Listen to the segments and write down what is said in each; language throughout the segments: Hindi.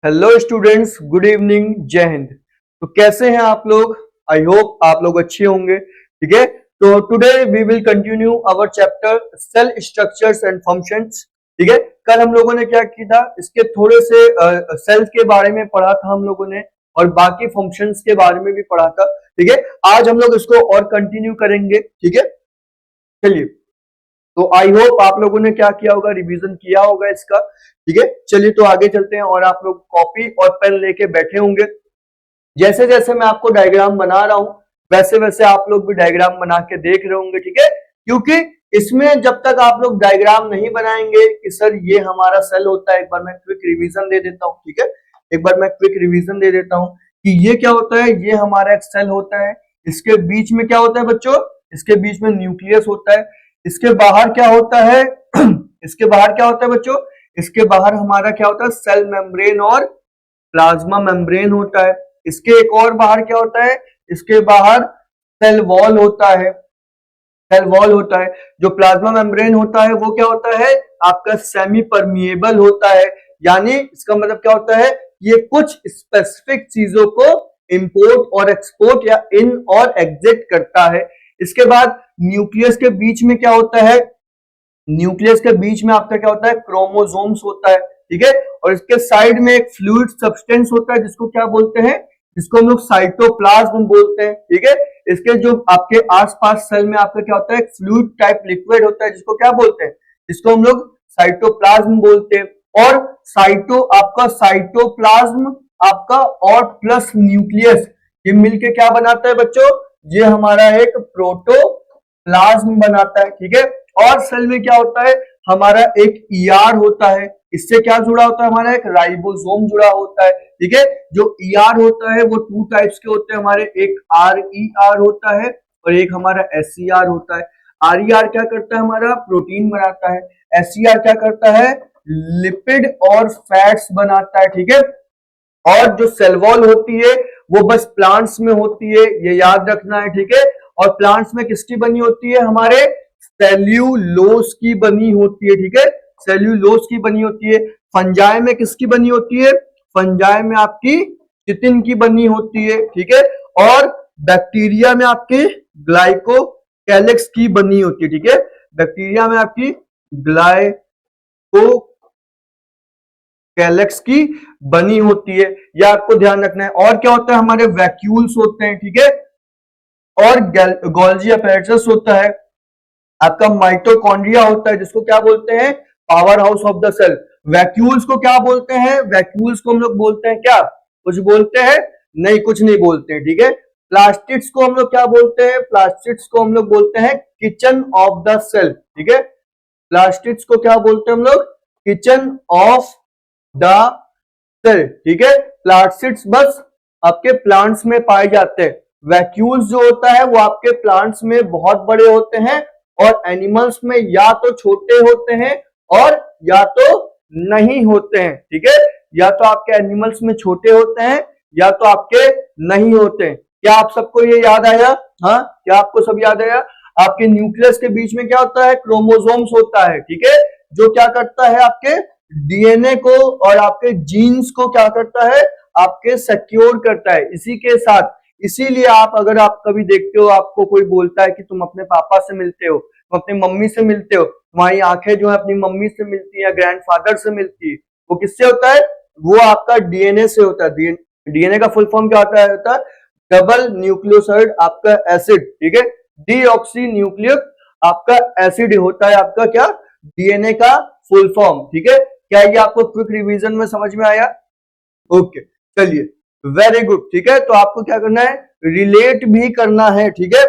हेलो स्टूडेंट्स, गुड इवनिंग, जय हिंद। तो कैसे हैं आप लोग? आई होप आप लोग अच्छे होंगे। ठीक है, तो today we will continue our chapter cell structures and functions. ठीक है, कल हम लोगों ने क्या किया था, इसके थोड़े से सेल्स के बारे में पढ़ा था हम लोगों ने, और बाकी फंक्शंस के बारे में भी पढ़ा था। ठीक है, आज हम लोग इसको और कंटिन्यू करेंगे। ठीक है, चलिए। तो आई होप आप लोगों ने क्या किया होगा, रिवीजन किया होगा इसका। ठीक है, चलिए तो आगे चलते हैं, और आप लोग कॉपी और पेन लेके बैठे होंगे। जैसे जैसे मैं आपको डायग्राम बना रहा हूं, वैसे वैसे आप लोग भी डायग्राम बना के देख रहे होंगे। ठीक है, क्योंकि इसमें जब तक आप लोग डायग्राम नहीं बनाएंगे कि सर ये हमारा सेल होता है, एक बार मैं क्विक रिवीजन दे देता हूं। ठीक है, एक बार मैं क्विक रिवीजन दे देता हूं कि ये क्या होता है। ये हमारा एक सेल होता है, इसके बीच में क्या होता है बच्चों, इसके बीच में न्यूक्लियस होता है। इसके बाहर क्या होता है इसके बाहर क्या होता है बच्चों, इसके बाहर हमारा क्या होता है, सेल मेम्ब्रेन और प्लाज्मा मेम्ब्रेन होता है। इसके एक और बाहर क्या होता है, इसके बाहर सेल वॉल होता है। सेल वॉल होता है। जो प्लाज्मा मेम्ब्रेन होता है वो क्या होता है, आपका सेमी परमिएबल होता है। यानी इसका मतलब क्या होता है, ये कुछ स्पेसिफिक चीजों को इंपोर्ट और एक्सपोर्ट या इन और एग्जिट करता है। इसके बाद न्यूक्लियस के बीच में क्या होता है, न्यूक्लियस के बीच में आपका क्या होता है, क्रोमोसोम्स होता है। ठीक है, और इसके साइड में एक फ्लूइड सब्सटेंस होता है, जिसको क्या बोलते हैं, जिसको हम लोग साइटोप्लाज्म बोलते हैं। ठीक है, इसके जो आपके आसपास सेल में आपका क्या होता है, फ्लूइड टाइप लिक्विड होता है, जिसको क्या बोलते हैं, जिसको हम लोग साइटोप्लाज्म बोलते हैं। और आपका साइटोप्लाज्म आपका और प्लस न्यूक्लियस, ये मिलके क्या बनाता है बच्चों, ये हमारा एक प्रोटोप्लाज्म बनाता है। ठीक है, और सेल में क्या होता है, हमारा एक ईआर होता है। इससे क्या जुड़ा होता है, हमारा एक राइबोसोम जुड़ा होता है। ठीक है, जो ईआर होता है वो टू टाइप्स के होते हैं हमारे, एक आर होता है और एक हमारा एसईआर होता है। आर क्या करता है, हमारा प्रोटीन बनाता है। एसईआर क्या करता है, लिपिड और फैट्स बनाता है। ठीक है, और जो सेल वॉल होती है वो बस प्लांट्स में होती है, ये याद रखना है। ठीक है, और प्लांट्स में किसकी बनी होती है, हमारे सेल्यूलोज की बनी होती है। ठीक है, सेल्यूलोज की बनी होती है। फंजाई में किसकी बनी होती है, फंजाई में आपकी चिटिन की बनी होती है। ठीक है, और बैक्टीरिया में आपके ग्लाइकोकैलिक्स की बनी होती है। ठीक है, बैक्टीरिया में आपकी ग्लाइको कैलेक्स की बनी होती है, यह आपको ध्यान रखना है। और क्या होता है, हमारे वैक्यूल्स होते हैं। ठीक है, और गोल्जी अपैरेटस होता है, आपका माइटोकॉन्ड्रिया होता है, जिसको क्या बोलते हैं, power house of the cell. Vacuoles को क्या बोलते हैं, वैक्यूल्स को हम लोग बोलते हैं क्या, कुछ बोलते हैं, नहीं कुछ नहीं बोलते हैं। ठीक है, प्लास्टिड्स को हम लोग क्या बोलते हैं, प्लास्टिड्स को हम लोग बोलते हैं किचन ऑफ द सेल। ठीक है, प्लास्टिड्स को क्या बोलते हैं हम लोग, किचन ऑफ द सेल। ठीक है, प्लास्टिड्स बस आपके प्लांट्स में पाए जाते हैं। वैक्यूल्स जो होता है वो आपके प्लांट्स में बहुत बड़े होते हैं, और एनिमल्स में या तो छोटे होते हैं और या तो नहीं होते हैं। ठीक है, या तो आपके एनिमल्स में छोटे होते हैं या तो आपके नहीं होते हैं। क्या आप सबको ये याद आया? हाँ, क्या आपको सब याद आया? आपके न्यूक्लियस के बीच में क्या होता है, क्रोमोसोम्स होता है। ठीक है, जो क्या करता है, आपके डीएनए को और आपके जीन्स को क्या करता है, आपके सिक्योर करता है इसी के साथ। इसीलिए आप अगर आप कभी देखते हो, आपको कोई बोलता है कि तुम अपने पापा से मिलते हो, तुम अपनी मम्मी से मिलते हो, तुम्हारी आंखें जो है अपनी मम्मी से मिलती है या ग्रैंडफादर से मिलती है, वो किससे होता है, वो आपका डीएनए से होता है। डीएनए का फुल फॉर्म क्या होता है, डबल न्यूक्लियोसाइड आपका एसिड। ठीक है, डीऑक्सी न्यूक्लिक आपका एसिड होता है आपका क्या, डीएनए का फुल फॉर्म। ठीक है, क्या ये आपको क्विक रिवीजन में समझ में आया? ओके, चलिए, वेरी गुड। ठीक है, तो आपको क्या करना है, रिलेट भी करना है। ठीक है,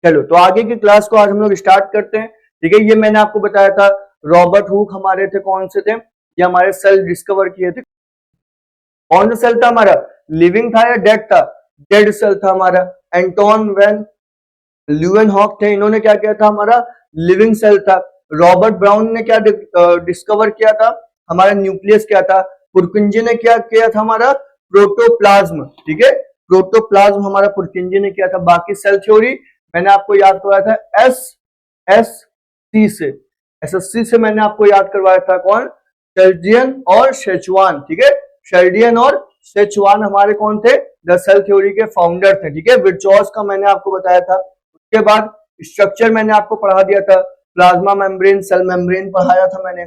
चलो तो आगे की क्लास को आज हम लोग स्टार्ट करते हैं। ठीक है, ये मैंने आपको बताया था, रॉबर्ट हुक हमारे थे, कौन से थे, ये हमारे सेल डिस्कवर किए थे। कौन सा सेल था हमारा, लिविंग था या डेड था, डेड सेल था हमारा। एंटोन वेन ल्यूवेनहॉक थे, इन्होंने क्या किया था, हमारा लिविंग सेल था। रॉबर्ट ब्राउन ने क्या डिस्कवर किया था, हमारा न्यूक्लियस क्या था। पुरकिंजे ने क्या किया था, हमारा प्रोटोप्लाज्म। ठीक है, प्रोटोप्लाज्म हमारा पुरकिंजे ने किया था। बाकी सेल थ्योरी मैंने आपको याद करवाया था एसएससी से, एसएससी से मैंने आपको याद करवाया था, कौन, सेल्जियन और शेचवान। ठीक है, शेल्डियन और सेचवान हमारे कौन थे, द सेल थ्योरी के फाउंडर थे, ठीक है। विर्चोस का मैंने आपको बताया था। उसके बाद स्ट्रक्चर मैंने आपको पढ़ा दिया था, प्लाज्मा मेम्ब्रेन, सेल मेम्ब्रेन पढ़ाया था मैंने।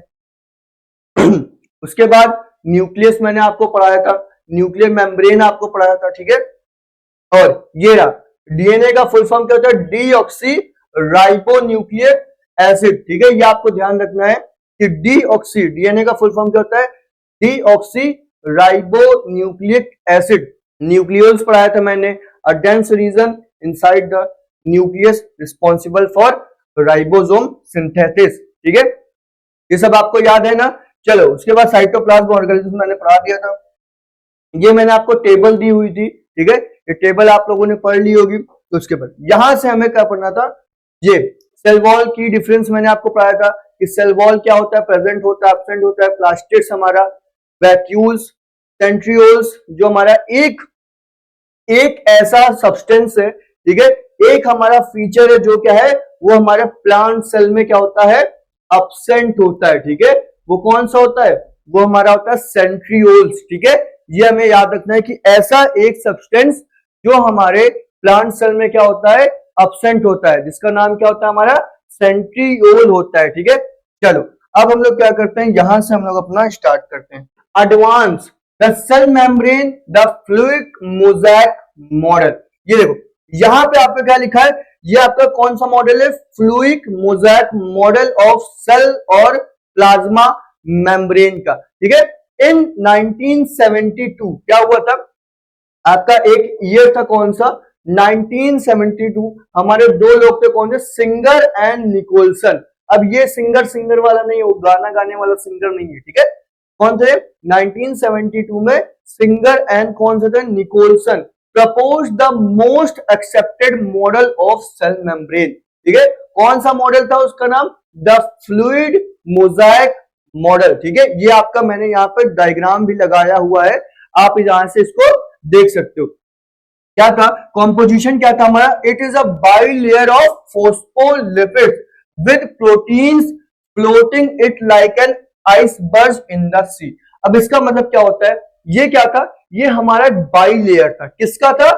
उसके बाद न्यूक्लियस मैंने आपको पढ़ाया था, न्यूक्लियर मेम्ब्रेन आपको पढ़ाया था, ठीक है। और ये रहा डीएनए का फुल फॉर्म क्या होता है, डीऑक्सी राइबो न्यूक्लियर एसिड, ठीक है। ये आपको ध्यान रखना है कि डीऑक्सी, डीएनए का फुल फॉर्म क्या होता है, deoxy ribo nucleic acid. Nucleus पढ़ाया था मैंने, a dense region inside the nucleus responsible for ribosome synthesis, ठीक है। ये सब आपको याद है ना। चलो उसके बाद साइटोप्लाज्म ऑर्गेनिज्म मैंने पढ़ा दिया था, ये मैंने आपको टेबल दी हुई थी, ठीक है। ये टेबल आप लोगों ने पढ़ ली होगी। तो उसके बाद यहां से हमें क्या पढ़ना था, ये सेल वॉल की डिफरेंस मैंने आपको पढ़ाया था कि सेल वॉल क्या होता है, प्रेजेंट होता है, एब्सेंट होता है, प्लास्टिड्स हमारा, वैक्यूल्स, सेंट्रियोल्स, जो हमारा एक ऐसा सब्सटेंस है, ठीक है, एक हमारा फीचर है जो क्या है, वो हमारे प्लांट सेल में क्या होता है, एब्सेंट होता है, ठीक है। वो कौन सा होता है, वो हमारा होता है सेंट्रियोल्स, ठीक है। ये हमें याद रखना है कि ऐसा एक सब्सटेंस जो हमारे प्लांट सेल में क्या होता है, एब्सेंट होता है, जिसका नाम क्या होता है, हमारा सेंट्रियोल होता है, ठीक है। चलो अब हम लोग क्या करते हैं, यहां से हम लोग अपना स्टार्ट करते हैं। Advance the cell membrane the fluid mosaic model. ये देखो यहां पे आपका क्या लिखा है, ये आपका कौन सा मॉडल है, fluid mosaic model of cell और प्लाज्मा मेम्ब्रेन का, ठीक है। इन 1972 क्या हुआ था, आपका एक ईयर था कौन सा, 1972। हमारे दो लोग थे कौन से, सिंगर एंड निकोलसन। अब ये सिंगर वाला नहीं, वो गाना गाने वाला सिंगर नहीं है, ठीक है। कौन थे, 1972 में सिंगर एंड कौन से थे, Nicolson propose the most accepted model of cell membrane, ठीक है। कौन सा मॉडल था, उसका नाम द फ्लूइड मोज़ेक मॉडल, ठीक है। ये आपका मैंने यहाँ पर डायग्राम भी लगाया हुआ है, आप यहां से इसको देख सकते हो। क्या था कॉम्पोजिशन, क्या था हमारा, it is a bilayer of phospholipid with proteins floating it like an iceberg in the sea. अब इसका मतलब क्या होता है, ये क्या था, ये हमारा बाइलेयर था, किसका था,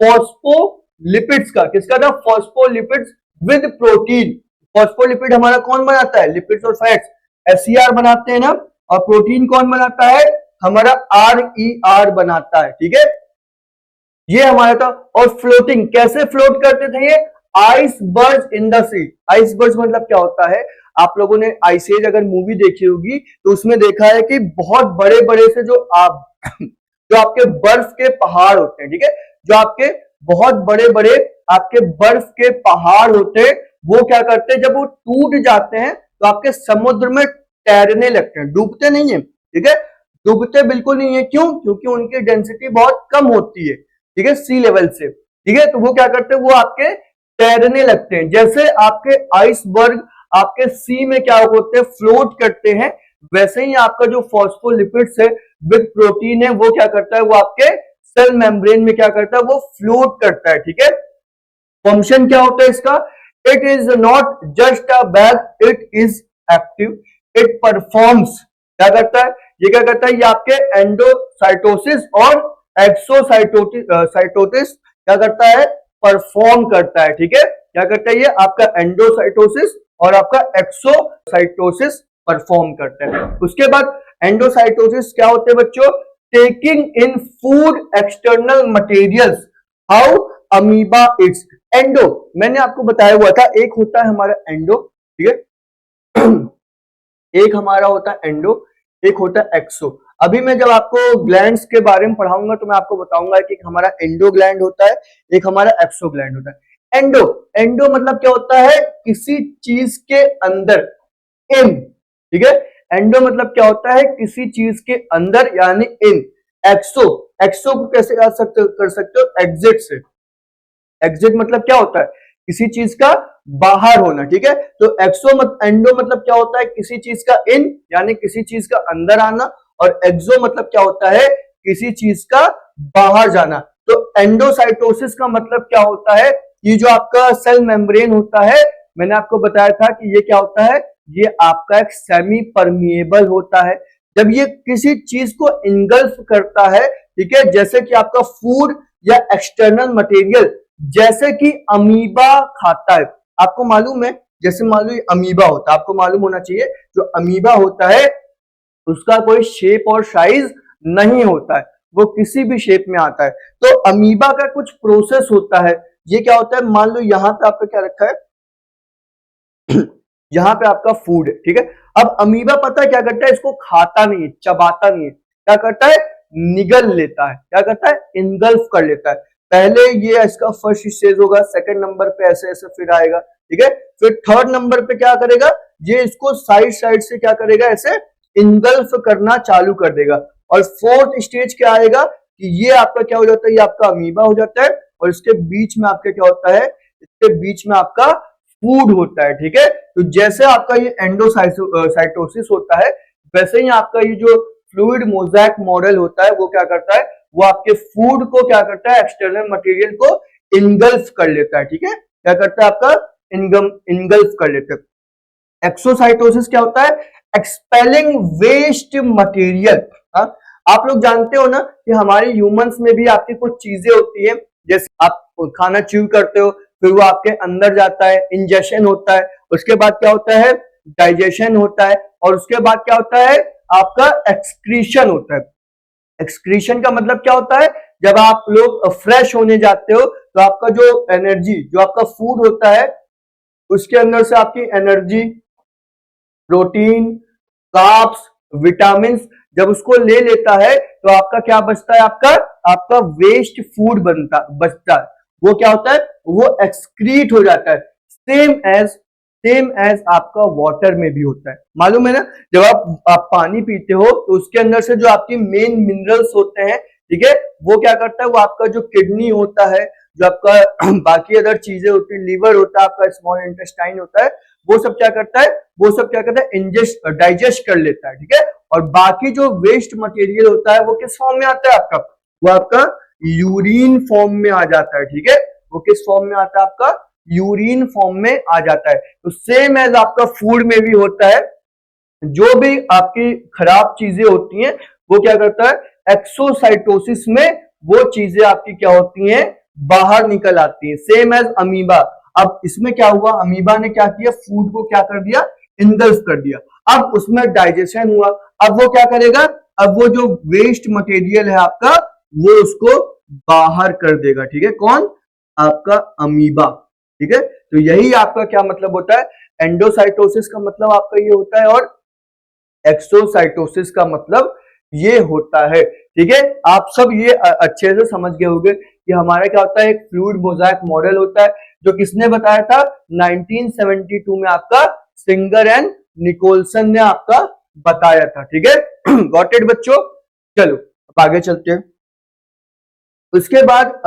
फॉस्फोलिपिड्स का, किसका था, फॉस्फोलिपिड्स विद प्रोटीन। फॉस्फोलिपिड हमारा कौन बनाता है, लिपिड्स और फैट्स, एचसीआर बनाते हैं ना, और प्रोटीन कौन बनाता है, हमारा आरईआर बनाता है, ठीक है। ये हमारा था, और फ्लोटिंग, कैसे फ्लोट करते थे ये, iceberg in the sea. Iceberg मतलब क्या होता है, आप लोगों ने आइस एज अगर मूवी देखी होगी तो उसमें देखा है कि बहुत बड़े बड़े से जो आपके बर्फ के पहाड़ होते हैं, ठीक है, जो आपके बहुत बड़े बड़े आपके बर्फ के पहाड़ होते हैं, वो क्या करते हैं, जब वो टूट जाते हैं तो आपके समुद्र में तैरने लगते हैं, डूबते नहीं है, ठीक है, डूबते बिल्कुल नहीं है। क्यों, क्योंकि उनकी डेंसिटी बहुत कम होती है, ठीक है, सी लेवल से, ठीक है। तो वो क्या करते हैं, वो आपके तैरने लगते हैं, जैसे आपके आइसबर्ग आपके सी में क्या होते हैं, फ्लोट करते हैं, वैसे ही आपका जो फॉस्फोलिपिड्स है विद प्रोटीन है, वो क्या करता है, वो आपके सेल मेम्ब्रेन में क्या करता है, वो फ्लोट करता है, ठीक है। फंक्शन क्या होता है इसका, it is not just a bag, it is active, it performs, क्या करता है, ये क्या करता है, ये आपके एंडोसाइटोसिस और एक्सोसाइटोसिस क्या करता है, परफॉर्म करता है, ठीक है। क्या करता है, ये आपका एंडोसाइटोसिस और आपका एक्सोसाइटोसिस परफॉर्म करता है। उसके बाद एंडोसाइटोसिस क्या होते हैं बच्चों, taking in food external materials, how amoeba it's. Endo मैंने आपको बताया हुआ था, एक होता है हमारा एंडो, ठीक है, एक हमारा होता है एंडो, एक होता है एक्सो। अभी मैं जब आपको ग्लैंड्स के बारे में पढ़ाऊंगा तो मैं आपको बताऊंगा कि हमारा एंडो ग्लैंड होता है, एक हमारा एक्सो ग्लैंड होता है। एंडो, एंडो मतलब क्या होता है, किसी चीज के अंदर, इन, ठीक है, एंडो मतलब क्या होता है, किसी चीज के अंदर यानी इन। एक्सो, एक्सो को कैसे कर सकते हो, एग्जिट से। एग्जिट मतलब क्या होता है, किसी चीज का बाहर होना, ठीक है। तो एंडो मतलब क्या होता है, किसी चीज का इन यानी किसी चीज का अंदर आना, और एक्सो मतलब क्या होता है, किसी चीज का बाहर जाना। तो एंडोसाइटोसिस का मतलब क्या होता है, ये जो आपका सेल मेम्ब्रेन होता है, मैंने आपको बताया था कि ये क्या होता है, ये आपका एक सेमी परमिएबल होता है। जब ये किसी चीज को इंगल्फ करता है, ठीक है, जैसे कि आपका फूड या एक्सटर्नल मटेरियल, जैसे कि अमीबा खाता है। आपको मालूम है, जैसे मान लो अमीबा होता है, आपको मालूम होना चाहिए जो अमीबा होता है उसका कोई शेप और साइज नहीं होता है, वो किसी भी शेप में आता है। तो अमीबा का कुछ प्रोसेस होता है। ये क्या होता है, मान लो यहाँ पे आपका क्या रखा है यहाँ पे आपका फूड है, ठीक है। अब अमीबा पता है क्या करता है, इसको खाता नहीं है, चबाता नहीं है, क्या करता है, निगल लेता है, क्या करता है, इनगल्फ कर लेता है। पहले ये इसका फर्स्ट स्टेज होगा, सेकंड नंबर पे ऐसे ऐसे फिर आएगा, ठीक है। फिर थर्ड नंबर पे क्या करेगा, ये इसको साइड साइड से क्या करेगा, ऐसे इनगल्फ करना चालू कर देगा। और फोर्थ स्टेज क्या आएगा कि ये आपका क्या हो जाता है, ये आपका अमीबा हो जाता है, और इसके बीच में आपका क्या होता है, इसके बीच में आपका फूड होता है, ठीक है। तो जैसे आपका ये एंडोसाइटोसिस होता है, वैसे ही आपका ये जो फ्लूइड मोज़ेक मॉडल होता है वो क्या करता है, वो आपके फूड को क्या करता है, एक्सटर्नल मटेरियल को इनगल्फ कर लेता है, ठीक है। क्या करता है, आपका इनगल्फ कर लेता है। एक्सोसाइटोसिस क्या होता है, एक्सपेलिंग वेस्ट मटेरियल। आप लोग जानते हो ना कि हमारे ह्यूमंस में भी आपकी कुछ चीजें होती है, जैसे आप खाना च्यू करते हो, फिर वो आपके अंदर जाता है, इंजेशन होता है, उसके बाद क्या होता है, डाइजेशन होता है, और उसके बाद क्या होता है, आपका एक्सक्रीशन होता है। एक्सक्रीशन का मतलब क्या होता है, जब आप लोग फ्रेश होने जाते हो तो आपका जो एनर्जी, जो आपका फूड होता है, उसके अंदर से आपकी एनर्जी, प्रोटीन, कार्ब्स, विटामिन, जब उसको ले लेता है तो आपका क्या बचता है, आपका वेस्ट फूड बचता है। वो क्या होता है, वो एक्सक्रीट हो जाता है। सेम एज आपका वाटर में भी होता है, मालूम है ना। जब आप पानी पीते हो तो उसके अंदर से जो आपकी मेन मिनरल्स होते हैं, ठीक है, वो क्या करता है, वो आपका जो किडनी होता है, जो आपका बाकी अदर चीजें होती है, लीवर होता है, आपका स्मॉल इंटेस्टाइन होता है, वो सब क्या करता है, डाइजेस्ट कर लेता है, ठीक है। और बाकी जो वेस्ट मटेरियल होता है वो किस फॉर्म में आता है, वो आपका यूरिन फॉर्म में आ जाता है, ठीक है। वो किस फॉर्म में आता है, आपका यूरिन फॉर्म में आ जाता है। तो सेम एज आपका फूड में भी होता है, जो भी आपकी खराब चीजें होती हैं वो क्या करता है, एक्सोसाइटोसिस में वो चीजें आपकी क्या होती हैं, बाहर निकल आती है। Same as amoeba. अब इसमें क्या हुआ, अमीबा ने क्या किया, फूड को क्या कर दिया, इनगल्फ कर दिया। अब उसमें डाइजेशन हुआ, अब वो क्या करेगा, अब वो जो वेस्ट मटेरियल है आपका, वो उसको बाहर कर देगा, ठीक है। कौन, आपका अमीबा, ठीक है। तो यही आपका क्या मतलब होता है, एंडोसाइटोसिस का मतलब आपका ये होता है, और एक्सोसाइटोसिस का मतलब ये होता है, ठीक है। आप सब ये अच्छे से समझ गए होंगे कि हमारा क्या होता है, एक फ्लूइड मोज़ेक मॉडल होता है, जो किसने बताया था, 1972 में आपका सिंगर एंड निकोलसन ने आपका बताया था, ठीक है। गॉट इट बच्चों। चलो अब आगे चलते हैं। उसके बाद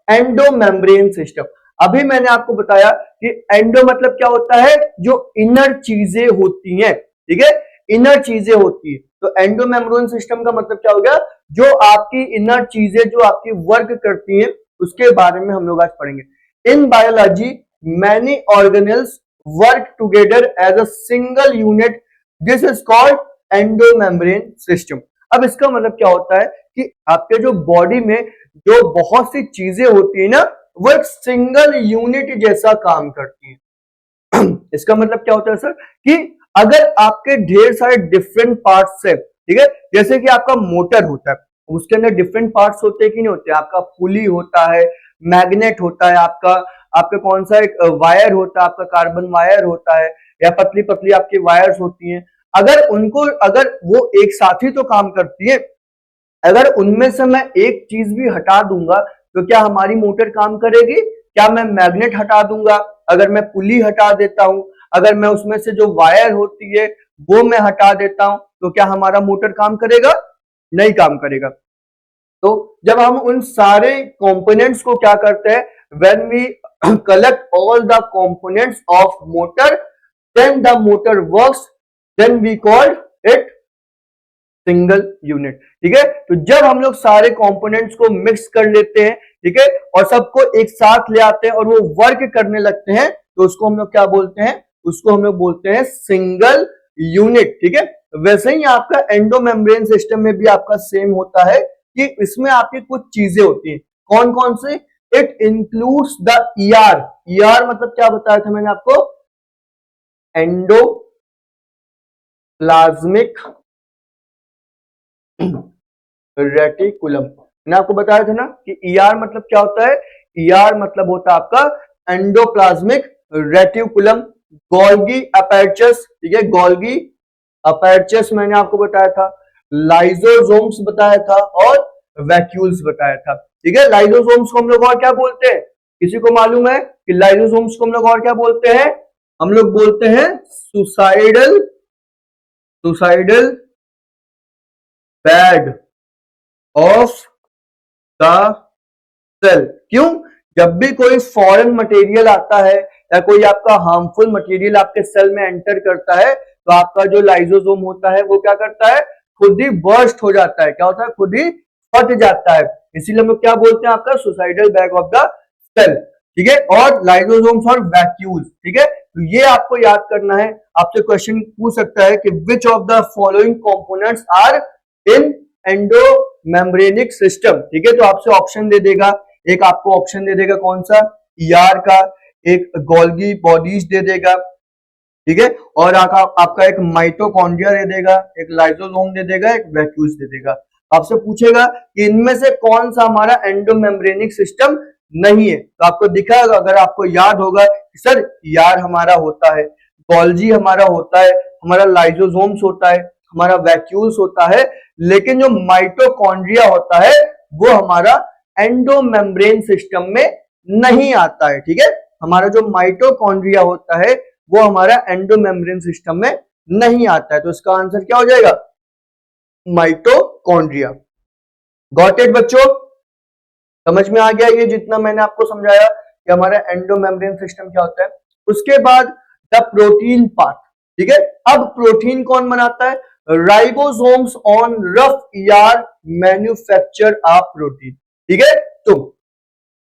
एंडो मेम्ब्रेन सिस्टम। अभी मैंने आपको बताया कि एंडो मतलब क्या होता है, जो इनर चीजें होती हैं, ठीक है, इनर चीजें होती है। तो एंडो मेम्ब्रेन सिस्टम का मतलब क्या हो गया, जो आपकी इनर चीजें जो आपकी वर्क करती हैं, उसके बारे में हम लोग आज पढ़ेंगे। In biology many organelles work together as a single unit, this is called endomembrane system. अब इसका मतलब क्या होता है कि आपके जो बॉडी में जो बहुत सी चीजें होती है ना, वो एक सिंगल यूनिट जैसा काम करती है। इसका मतलब क्या होता है सर, कि अगर आपके ढेर सारे डिफरेंट पार्ट्स है, ठीक है, जैसे कि आपका मोटर होता है, उसके अंदर डिफरेंट पार्ट्स होते हैं कि नहीं होते, आपका पुली होता है, मैग्नेट होता है, आपका कौन सा एक वायर होता है, आपका कार्बन वायर होता है, या पतली पतली आपकी वायर्स होती हैं। अगर वो एक साथ ही तो काम करती है, अगर उनमें से मैं एक चीज भी हटा दूंगा तो क्या हमारी मोटर काम करेगी, क्या मैं मैग्नेट हटा दूंगा, अगर मैं पुली हटा देता हूं, अगर मैं उसमें से जो वायर होती है वो मैं हटा देता हूं, तो क्या हमारा मोटर काम करेगा, नहीं काम करेगा। तो जब हम उन सारे कंपोनेंट्स को क्या करते हैं, when we collect all the components of motor, then the motor works, then we call it single unit, ठीक है। तो जब हम लोग सारे कंपोनेंट्स को मिक्स कर लेते हैं, ठीक है, और सबको एक साथ ले आते हैं और वो वर्क करने लगते हैं, तो उसको हम लोग क्या बोलते हैं, उसको हम लोग बोलते हैं सिंगल यूनिट, ठीक है। वैसे ही आपका एंडोमेम्ब्रेन सिस्टम में भी आपका सेम होता है कि इसमें आपकी कुछ चीजें होती हैं। कौन कौन से? It includes the ER. ER मतलब क्या बताया था मैंने आपको? Endoplasmic reticulum. मैंने आपको बताया था ना कि ईआर मतलब क्या होता है? ईआर मतलब होता है आपका एंडोप्लाज्मिक रेटिकुलम। गोल्गी अपर्चस, ठीक है, गोल्गी अपर्चस मैंने आपको बताया था, लाइजोसोम्स बताया था और वैक्यूल्स बताया था। ठीक है, लाइजोसोम्स को हम लोग और क्या बोलते हैं? किसी को मालूम है कि लाइजोसोम्स को हम लोग और क्या बोलते हैं? हम लोग बोलते हैं suicidal bag of the cell. क्यों? जब भी कोई फॉरेन मटेरियल आता है या कोई आपका हार्मफुल मटेरियल आपके सेल में एंटर करता है तो आपका जो लाइजोसोम होता है वो क्या करता है? खुद ही बर्स्ट हो जाता है। क्या होता है? खुद ही फट जाता है। इसीलिए हम लोग क्या बोलते हैं? आपका suicidal bag of the cell. ठीक है, और लाइजोसोम्स और वैक्यूल्स। ठीक है, तो ये आपको याद करना है। आपसे क्वेश्चन पूछ सकता है कि which of the following components are in endomembranic system. ठीक है, तो आपसे ऑप्शन दे देगा। एक आपको ऑप्शन दे देगा कौन सा? ईआर का, एक गोल्गी बॉडीज दे देगा, ठीक है, और आपका एक माइटोकॉन्ड्रिया दे देगा, एक लाइसोसोम दे देगा, एक वैक्यूल्स दे देगा। आपसे पूछेगा कि इनमें से कौन सा हमारा एंडोमेम्ब्रेनिक सिस्टम नहीं है। तो आपको दिखाएगा, अगर आपको याद होगा कि सर ईआर हमारा होता है, गोल्जी हमारा होता है, हमारा लाइसोसोम्स होता है, हमारा वैक्यूल्स होता है, लेकिन जो माइटोकॉन्ड्रिया होता है वो हमारा एंडोमेम्ब्रेन सिस्टम में नहीं आता है। ठीक है, हमारा जो माइटोकॉन्ड्रिया होता है वो हमारा एंडोमेम्ब्रेन सिस्टम में नहीं आता है। तो इसका आंसर क्या हो जाएगा? माइटोकॉन्ड्रिया। गॉट इट बच्चों? समझ में आ गया ये जितना मैंने आपको समझाया कि हमारा एंडोमेम्ब्रेन सिस्टम क्या होता है। उसके बाद द प्रोटीन पार्ट। ठीक है, अब प्रोटीन कौन बनाता है? Ribosomes on rough ER manufacture a protein. ठीक है, तो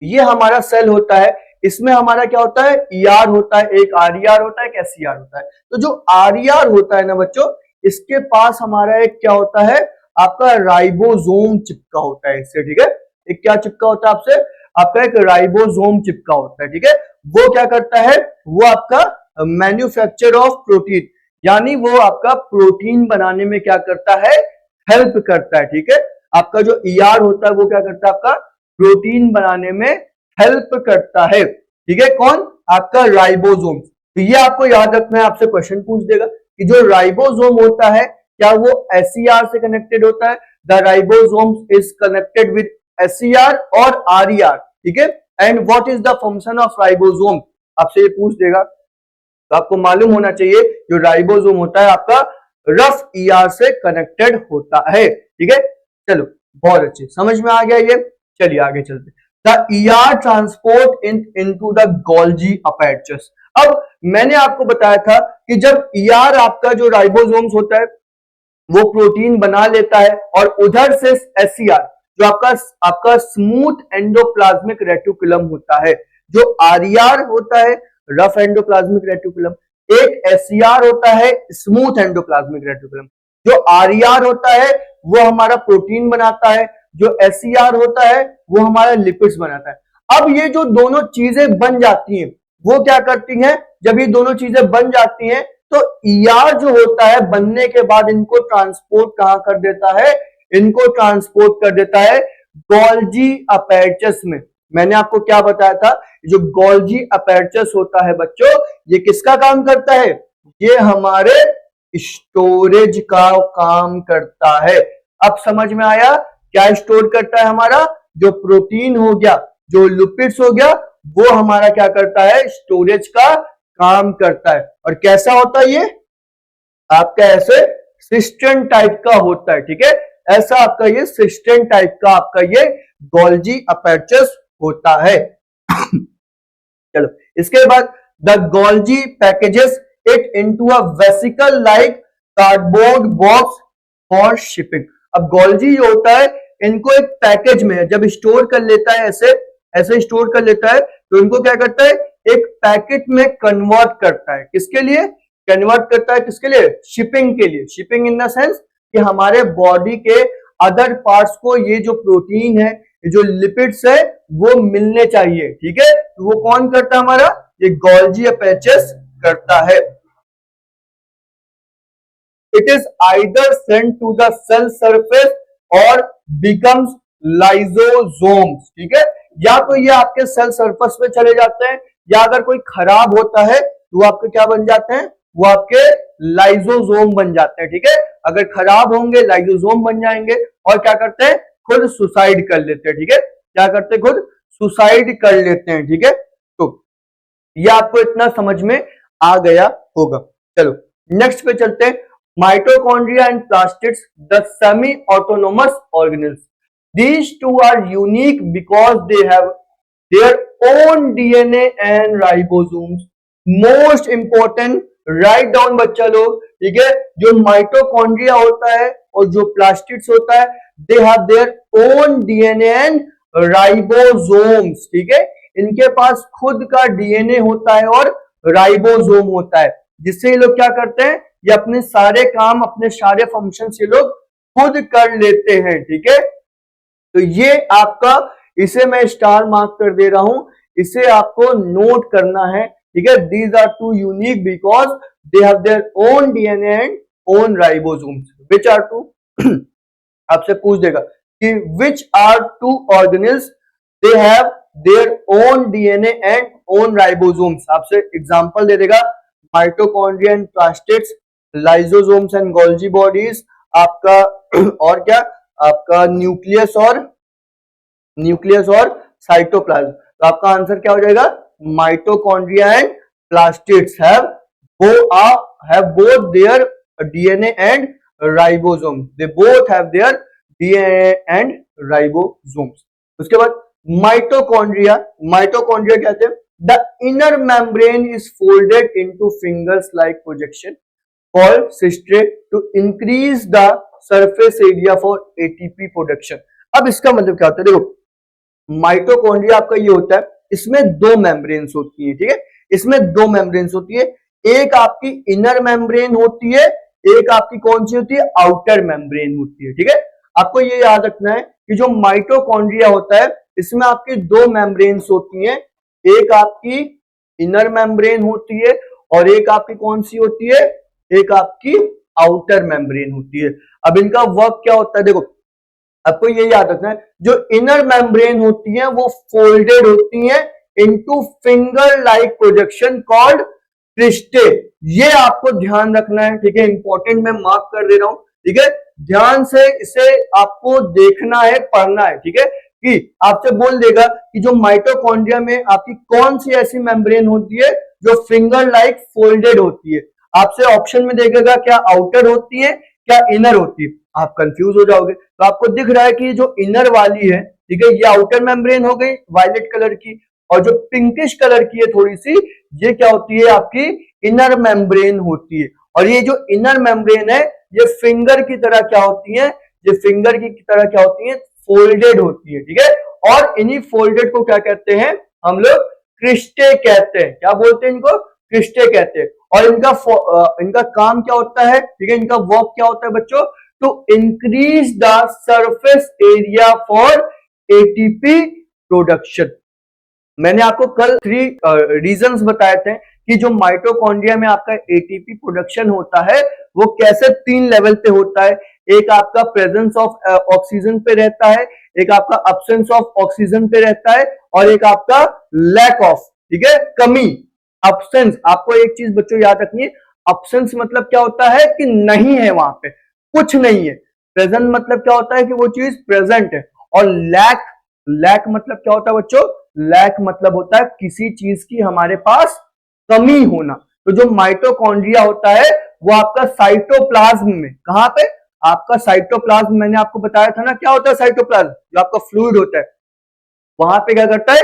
ये हमारा सेल होता है, इसमें हमारा क्या होता है? ईआर होता है, एक आरईआर होता है, एक एसईआर होता है। तो जो आरईआर होता है ना बच्चों, इसके पास हमारा एक क्या होता है? आपका राइबोसोम चिपका होता है इससे। ठीक है, एक क्या चिपका होता है आपसे? आपका एक राइबोसोम चिपका होता है। ठीक है, वो क्या करता है? वो आपका मैन्युफैक्चर ऑफ प्रोटीन, यानी वो आपका प्रोटीन बनाने में क्या करता है? हेल्प करता है। ठीक है, आपका जो ईआर होता है वो क्या करता है? आपका प्रोटीन बनाने में हेल्प करता है। ठीक है, कौन? आपका राइबोसोम। तो ये आपको याद रखना है, आपसे क्वेश्चन पूछ देगा कि जो राइबोसोम होता है क्या वो एसईआर से कनेक्टेड होता है? The ribosome is connected with SER और आरईआर। ठीक है, and what is the function of ribosome? आपसे ये पूछ देगा, तो आपको मालूम होना चाहिए जो राइबोसोम होता है आपका रफ ईआर से कनेक्टेड होता है। ठीक है, चलो बहुत अच्छे, समझ में आ गया ये। चलिए आगे चलते। The ER transport into the Golgi apparatus. अब मैंने आपको बताया था कि जब ईआर आपका जो राइबोसोम्स होता है वो प्रोटीन बना लेता है और उधर से एसईआर जो आपका स्मूथ एंडोप्लाज्मिक रेटिकुलम होता है, जो आरईआर होता है रफ एंडोप्लाज्मिक रेटिकुलम, एक एसईआर होता है स्मूथ एंडोप्लाज्मिक रेटिकुलम। जो आरईआर होता है वो हमारा प्रोटीन बनाता है, जो एसईआर होता है वो हमारा लिपिड्स बनाता है। अब ये जो दोनों चीजें बन जाती हैं वो क्या करती हैं? जब ये दोनों चीजें बन जाती हैं तो ईआर जो होता है बनने के बाद इनको ट्रांसपोर्ट कहां कर देता है? इनको ट्रांसपोर्ट कर देता है गोल्जी अपर्चस में। मैंने आपको क्या बताया था? जो गोल्जी अपर्चस होता है बच्चों, ये किसका काम करता है? ये हमारे स्टोरेज का काम करता है। अब समझ में आया क्या स्टोर करता है? हमारा जो प्रोटीन हो गया, जो लिपिड्स हो गया, वो हमारा क्या करता है? स्टोरेज का काम करता है। और कैसा होता है ये? आपका ऐसे सिस्टम टाइप का होता है। ठीक है, ऐसा आपका ये सिस्टम टाइप का आपका ये गोल्जी अपर्चस होता है। चलो इसके बाद the Golgi packages it into a vesicle like cardboard box for shipping. अब गोल्जी जो होता है इनको एक पैकेज में जब स्टोर कर लेता है, ऐसे स्टोर कर लेता है, तो इनको क्या करता है? एक पैकेट में कन्वर्ट करता है। किसके लिए? कन्वर्ट करता है किसके लिए, शिपिंग के लिए। शिपिंग इन द सेंस कि हमारे बॉडी के अदर पार्ट्स को ये जो प्रोटीन है, ये जो लिपिड्स है, वो मिलने चाहिए, ठीक है। तो वो कौन करता है हमारा, ये गोल्जी अपैरेटस करता है। It is either sent to the cell surface और बिकम्स लाइजोसोम्स, ठीक है। या तो ये आपके सेल सरफेस पे चले जाते हैं, या अगर कोई खराब होता है तो वो आपके क्या बन जाते हैं, वो आपके लाइजोसोम बन जाते हैं, ठीक है। अगर खराब होंगे लाइजोसोम बन जाएंगे और क्या करते हैं, खुद सुसाइड कर लेते हैं, ठीक है। क्या करते हैं, खुद सुसाइड कर लेते हैं, ठीक है। तो ये आपको इतना समझ में आ गया होगा। चलो नेक्स्ट पे चलते हैं। Mitochondria and plastids, the semi autonomous organelles, these two are unique because they have their own DNA and ribosomes. Most important, write down बच्चा लोग, ठीक है। जो माइटोकॉन्ड्रिया होता है और जो प्लास्टिड्स होता है, they have their own DNA and ribosomes, ठीक है। इनके पास खुद का डीएनए होता है और राइबोसोम होता है, जिससे ये लोग क्या करते हैं, ये अपने सारे काम, अपने सारे फंक्शन ये लोग खुद कर लेते हैं, ठीक है। तो ये आपका, इसे मैं स्टार मार्क कर दे रहा हूं, इसे आपको नोट करना है, ठीक है। These are two unique because they have their own DNA and own ribosomes. Which are two, आपसे पूछ देगा कि which are two organelles they have their own DNA and own ribosomes. आपसे एग्जांपल दे देगा, mitochondria and plastids, lysosomes and Golgi bodies, आपका और क्या, आपका न्यूक्लियस और साइटोप्लाज्म। तो आपका आंसर क्या हो जाएगा, mitochondria and plastids have both there DNA and ribosome, they both have their DNA and ribosomes. उसके बाद माइटोकॉन्ड्रिया कहते हैं, the inner membrane is folded into fingers like projection called cistrate to increase the surface area for ATP production। अब इसका मतलब क्या होता है, देखो माइटोकॉन्ड्रिया आपका ये होता है, इसमें दो मेम्ब्रेन्स होती है, ठीक है। इसमें दो मेम्ब्रेन्स होती है, एक आपकी इनर मेम्ब्रेन होती है, एक आपकी कौन सी होती है, आउटर मेम्ब्रेन होती है, ठीक है। आपको ये याद रखना है कि जो माइटोकॉन्ड्रिया होता है, इसमें आपकी दो मेम्ब्रेन्स होती है, एक आपकी इनर मेम्ब्रेन होती है और एक आपकी कौन सी होती है, एक आपकी आउटर मेम्ब्रेन होती है। अब इनका वर्क क्या होता है, देखो आपको ये याद रखना है, जो इनर मेम्ब्रेन होती है वो फोल्डेड होती है into finger like projection called cristae. ये आपको ध्यान रखना है, ठीक है। इंपॉर्टेंट मैं मार्क कर दे रहा हूं, ठीक है। ध्यान से इसे आपको देखना है, पढ़ना है, ठीक है। कि आपसे बोल देगा कि जो माइटोकॉन्ड्रिया में आपकी कौन सी ऐसी मेम्ब्रेन होती है जो फिंगर लाइक फोल्डेड होती है। आपसे ऑप्शन में देखेगा क्या आउटर होती है क्या इनर होती है, आप कंफ्यूज हो जाओगे। तो आपको दिख रहा है कि जो इनर वाली है, ठीक है, ये आउटर मेम्ब्रेन हो गई वायलेट कलर की, और जो पिंकिश कलर की है थोड़ी सी, ये क्या होती है, आपकी इनर मेम्ब्रेन होती है। और ये जो इनर मेम्ब्रेन है, ये फिंगर की तरह क्या होती है, ये फिंगर की तरह क्या होती है, फोल्डेड होती है, ठीक है। और इन्हीं फोल्डेड को क्या कहते हैं हम लोग, क्रिस्टे कहते हैं। क्या बोलते हैं इनको, क्रिस्टे कहते हैं। और इनका काम क्या होता है, ठीक है, इनका वर्क क्या होता है बच्चों, to increase the surface area for ATP production. मैंने आपको कल 3 रीजंस बताए थे कि जो माइटोकॉन्ड्रिया में आपका एटीपी प्रोडक्शन होता है वो कैसे 3 लेवल पे होता है। एक आपका प्रेजेंस ऑफ ऑक्सीजन पे रहता है, एक आपका अब्सेंस ऑफ ऑक्सीजन पे रहता है, और एक आपका लैक ऑफ, ठीक है, कमी, अब्सेंस। आपको एक चीज बच्चों याद रखनी है, अब्सेंस मतलब क्या होता है कि नहीं है, वहां पे कुछ नहीं है। प्रेजेंट मतलब क्या होता है कि वो चीज प्रेजेंट है। और लैक मतलब क्या होता है बच्चों, लैक मतलब होता है किसी चीज की हमारे पास कमी होना। तो जो माइटोकॉन्ड्रिया होता है वो आपका साइटोप्लाज्म में, कहां पे, आपका साइटोप्लाज्म, मैंने आपको बताया था ना क्या होता है साइटोप्लाज्म, जो आपका फ्लूइड होता है, वहां पे क्या करता है,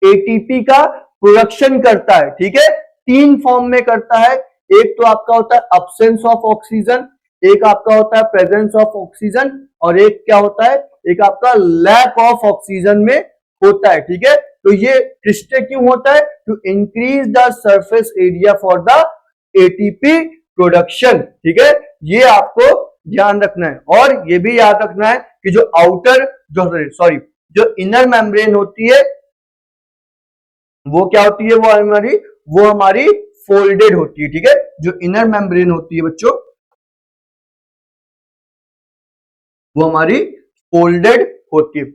एटीपी का प्रोडक्शन करता है, ठीक है। 3 फॉर्म में करता है, एक तो आपका होता है अब्सेंस ऑफ ऑक्सीजन, एक आपका होता है प्रेजेंस ऑफ ऑक्सीजन, और एक क्या होता है, एक आपका लैक ऑफ ऑक्सीजन में होता है, ठीक है। तो ये क्रिस्टे क्यों होता है, to increase the surface area for the ATP production. ठीक है, ये आपको ध्यान रखना है। और ये भी याद रखना है कि जो आउटर जो इनर मेम्ब्रेन होती है वो क्या होती है, वो हमारी फोल्डेड होती है। ठीक है, जो इनर मेम्ब्रेन होती है बच्चों वो हमारी फोल्डेड होती है।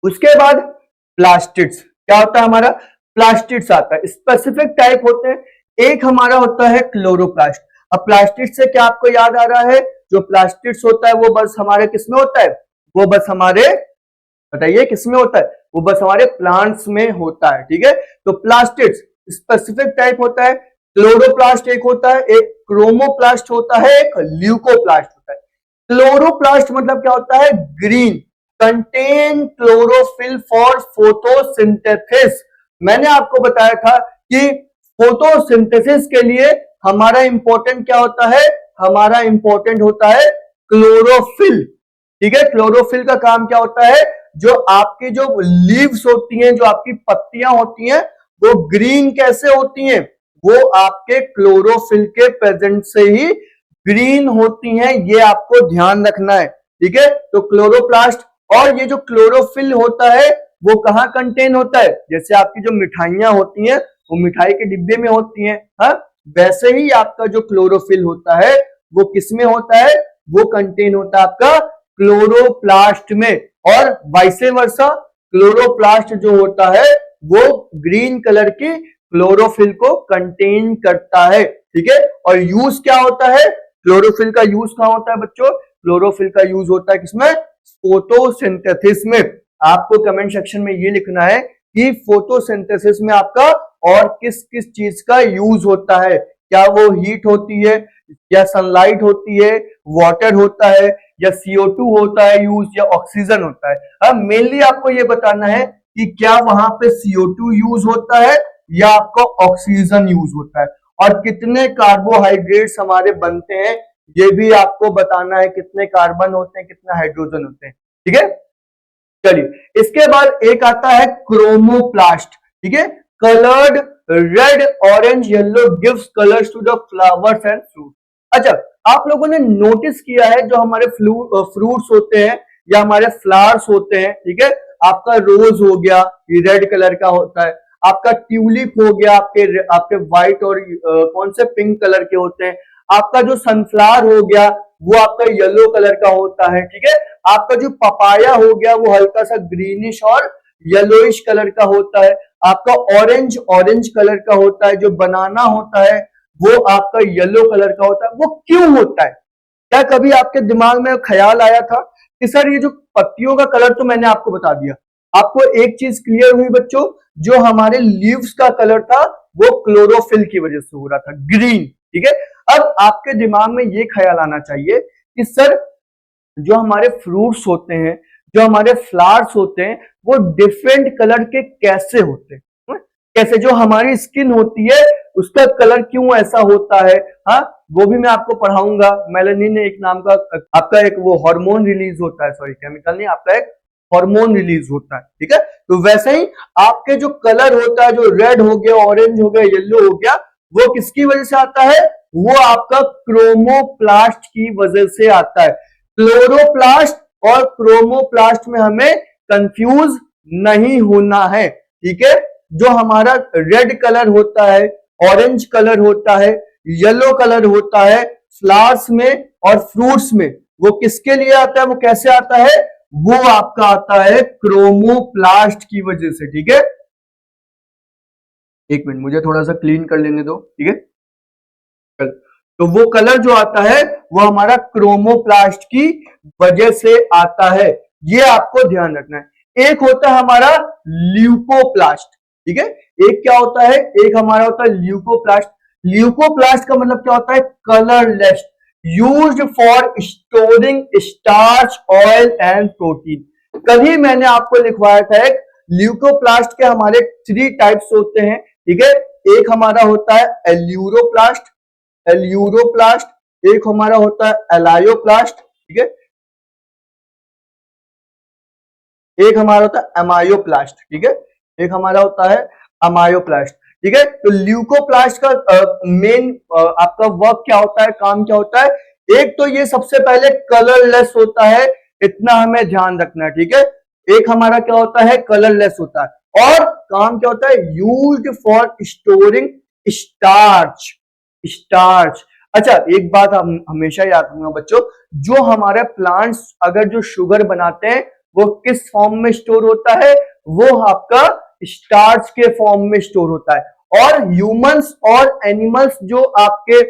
उसके बाद प्लास्टिड्स, क्या होता है हमारा, प्लास्टिड्स आता है, स्पेसिफिक टाइप होते हैं। एक हमारा होता है क्लोरोप्लास्ट। अब प्लास्टिड से क्या आपको याद आ रहा है, जो प्लास्टिड्स होता है वो बस हमारे किसमें होता है, वो बस हमारे, बताइए किसमें होता है, वो बस हमारे प्लांट्स में होता है। ठीक है, तो प्लास्टिड्स स्पेसिफिक टाइप होता है। क्लोरोप्लास्ट एक होता है, एक क्रोमोप्लास्ट होता है, एक ल्यूकोप्लास्ट होता है। क्लोरोप्लास्ट मतलब क्या होता है, green, contain chlorophyll for photosynthesis. मैंने आपको बताया था कि फोटोसिंथेसिस के लिए हमारा इंपॉर्टेंट क्या होता है, हमारा इंपॉर्टेंट होता है क्लोरोफिल। ठीक है, क्लोरोफिल का काम क्या होता है, जो आपकी जो लीव्स होती हैं, जो आपकी पत्तियां होती हैं, वो ग्रीन कैसे होती हैं, वो आपके क्लोरोफिल के प्रेजेंट से ही ग्रीन होती हैं। ये आपको ध्यान रखना है। ठीक है, तो क्लोरोप्लास्ट, और ये जो क्लोरोफिल होता है वो कहाँ कंटेन होता है, जैसे आपकी जो मिठाइयां होती हैं वो मिठाई के डिब्बे में होती हैं, हाँ, वैसे ही आपका जो क्लोरोफिल होता है वो किसमें होता है, वो कंटेन होता है आपका क्लोरोप्लास्ट में। और वाइसे वर्सा, क्लोरोप्लास्ट जो होता है वो ग्रीन कलर की क्लोरोफिल को कंटेन करता है। ठीक है, और यूज क्या होता है, क्लोरोफिल का यूज कहां होता है बच्चों, क्लोरोफिल का यूज होता है किसमें, फोटोसिंथेसिस में। आपको कमेंट सेक्शन में ये लिखना है कि फोटोसिंथेसिस में आपका और किस किस चीज का यूज होता है, क्या वो हीट होती है, या सनलाइट होती है, वाटर होता है, या CO2 होता है यूज, या ऑक्सीजन होता है। अब मेनली आपको ये बताना है कि क्या वहां पे CO2 यूज होता है या आपका ऑक्सीजन यूज होता है, और कितने कार्बोहाइड्रेट्स हमारे बनते हैं ये भी आपको बताना है, कितने कार्बन होते हैं, कितने हाइड्रोजन होते हैं। ठीक है, चलिए इसके बाद एक आता है क्रोमोप्लास्ट। ठीक है, coloured red orange yellow gives colours to the flowers and fruit. अच्छा, आप लोगों ने नोटिस किया है जो हमारे फ्रूट्स होते हैं या हमारे फ्लावर्स होते हैं, ठीक है, आपका रोज हो गया ये रेड कलर का होता है, आपका ट्यूलिप हो गया, आपके व्हाइट और कौन से पिंक कलर के होते हैं, आपका जो सनफ्लावर हो गया वो आपका येलो कलर का होता है। ठीक है, आपका जो पपाया हो गया वो हल्का सा ग्रीनिश और येलोइश कलर का होता है, आपका ऑरेंज कलर का होता है, जो बनाना होता है वो आपका येलो कलर का होता है। वो क्यों होता है, क्या कभी आपके दिमाग में ख्याल आया था कि सर ये जो पत्तियों का कलर तो मैंने आपको बता दिया, आपको एक चीज क्लियर हुई बच्चों, जो हमारे लीव्स का कलर था वो क्लोरोफिल की वजह से हो रहा था, ग्रीन। ठीक है, अब आपके दिमाग में ये ख्याल आना चाहिए कि सर जो हमारे फ्रूट्स होते हैं, जो हमारे फ्लावर्स होते हैं, वो डिफरेंट कलर के कैसे होते हैं, कैसे जो हमारी स्किन होती है उसका कलर क्यों ऐसा होता है, हाँ, वो भी मैं आपको पढ़ाऊंगा। मेलानिन एक नाम का आपका एक वो हार्मोन रिलीज होता है, सॉरी केमिकल नहीं, आपका एक हार्मोन रिलीज होता है। ठीक है, तो वैसे ही आपके जो कलर होता है, जो रेड हो गया, ऑरेंज हो गया, येलो हो गया, वो किसकी वजह से आता है, वो आपका क्रोमोप्लास्ट की वजह से आता है। क्लोरोप्लास्ट और क्रोमोप्लास्ट में हमें कंफ्यूज नहीं होना है। ठीक है, जो हमारा रेड कलर होता है, ऑरेंज कलर होता है, येलो कलर होता है फ्लावर्स में और फ्रूट्स में, वो किसके लिए आता है, वो कैसे आता है, वो आपका आता है क्रोमोप्लास्ट की वजह से। ठीक है, एक मिनट मुझे थोड़ा सा क्लीन कर लेने दो। ठीक है, तो वो कलर जो आता है वो हमारा क्रोमोप्लास्ट की वजह से आता है, ये आपको ध्यान रखना है। एक होता है हमारा ल्यूकोप्लास्ट। ठीक है, एक क्या होता है, एक हमारा होता है ल्यूकोप्लास्ट। ल्यूकोप्लास्ट का मतलब क्या होता है, colourless, used for storing starch, oil and protein. कभी मैंने आपको लिखवाया था एक ल्यूकोप्लास्ट के हमारे 3 टाइप्स होते हैं। ठीक है, एक हमारा होता है एल्यूरोप्लास्ट, एक हमारा होता है एलायोप्लास्ट। ठीक है, एक हमारा होता है एमायोप्लास्ट। ठीक है, एक हमारा होता है अमायोप्लास्ट। ठीक है। तो ल्यूकोप्लास्ट का मेन आपका वर्क क्या होता है, काम क्या होता है? एक तो ये सबसे पहले कलरलेस होता है, इतना हमें ध्यान रखना है, ठीक है। एक हमारा क्या होता है, कलरलेस होता है। और काम क्या होता है, used for storing starch. Starch, अच्छा एक बात हम हमेशा याद रखना बच्चों, जो हमारे प्लांट्स अगर जो शुगर बनाते हैं वो किस फॉर्म में स्टोर होता है, वो आपका स्टार्च के फॉर्म में स्टोर होता है। और ह्यूमंस और एनिमल्स जो आपके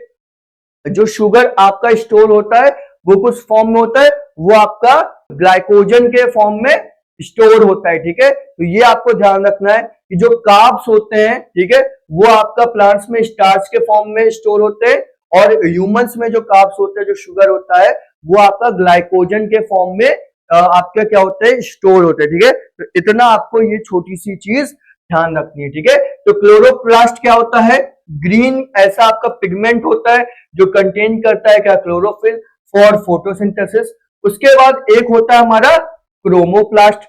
जो शुगर आपका स्टोर होता है वो कुछ फॉर्म में होता है, वो आपका ग्लाइकोजन के फॉर्म में स्टोर होता है, ठीक है। तो ये आपको ध्यान रखना है कि जो कार्ब्स होते हैं, ठीक है, वो आपका प्लांट्स में स्टार्च के फॉर्म में स्टोर होते हैं, और ह्यूमंस में जो कार्ब्स होते हैं, जो शुगर होता है, वो आपका ग्लाइकोजन के फॉर्म में आपके क्या होते हैं, स्टोर होते हैं, ठीक है। तो इतना आपको ये छोटी सी चीज ध्यान रखनी है, ठीक है। तो क्लोरोप्लास्ट क्या होता है, ग्रीन ऐसा आपका पिगमेंट होता है जो कंटेन करता है क्या, क्लोरोफिल फॉर फोटोसिंथेसिस। उसके बाद एक होता है हमारा chromoplast,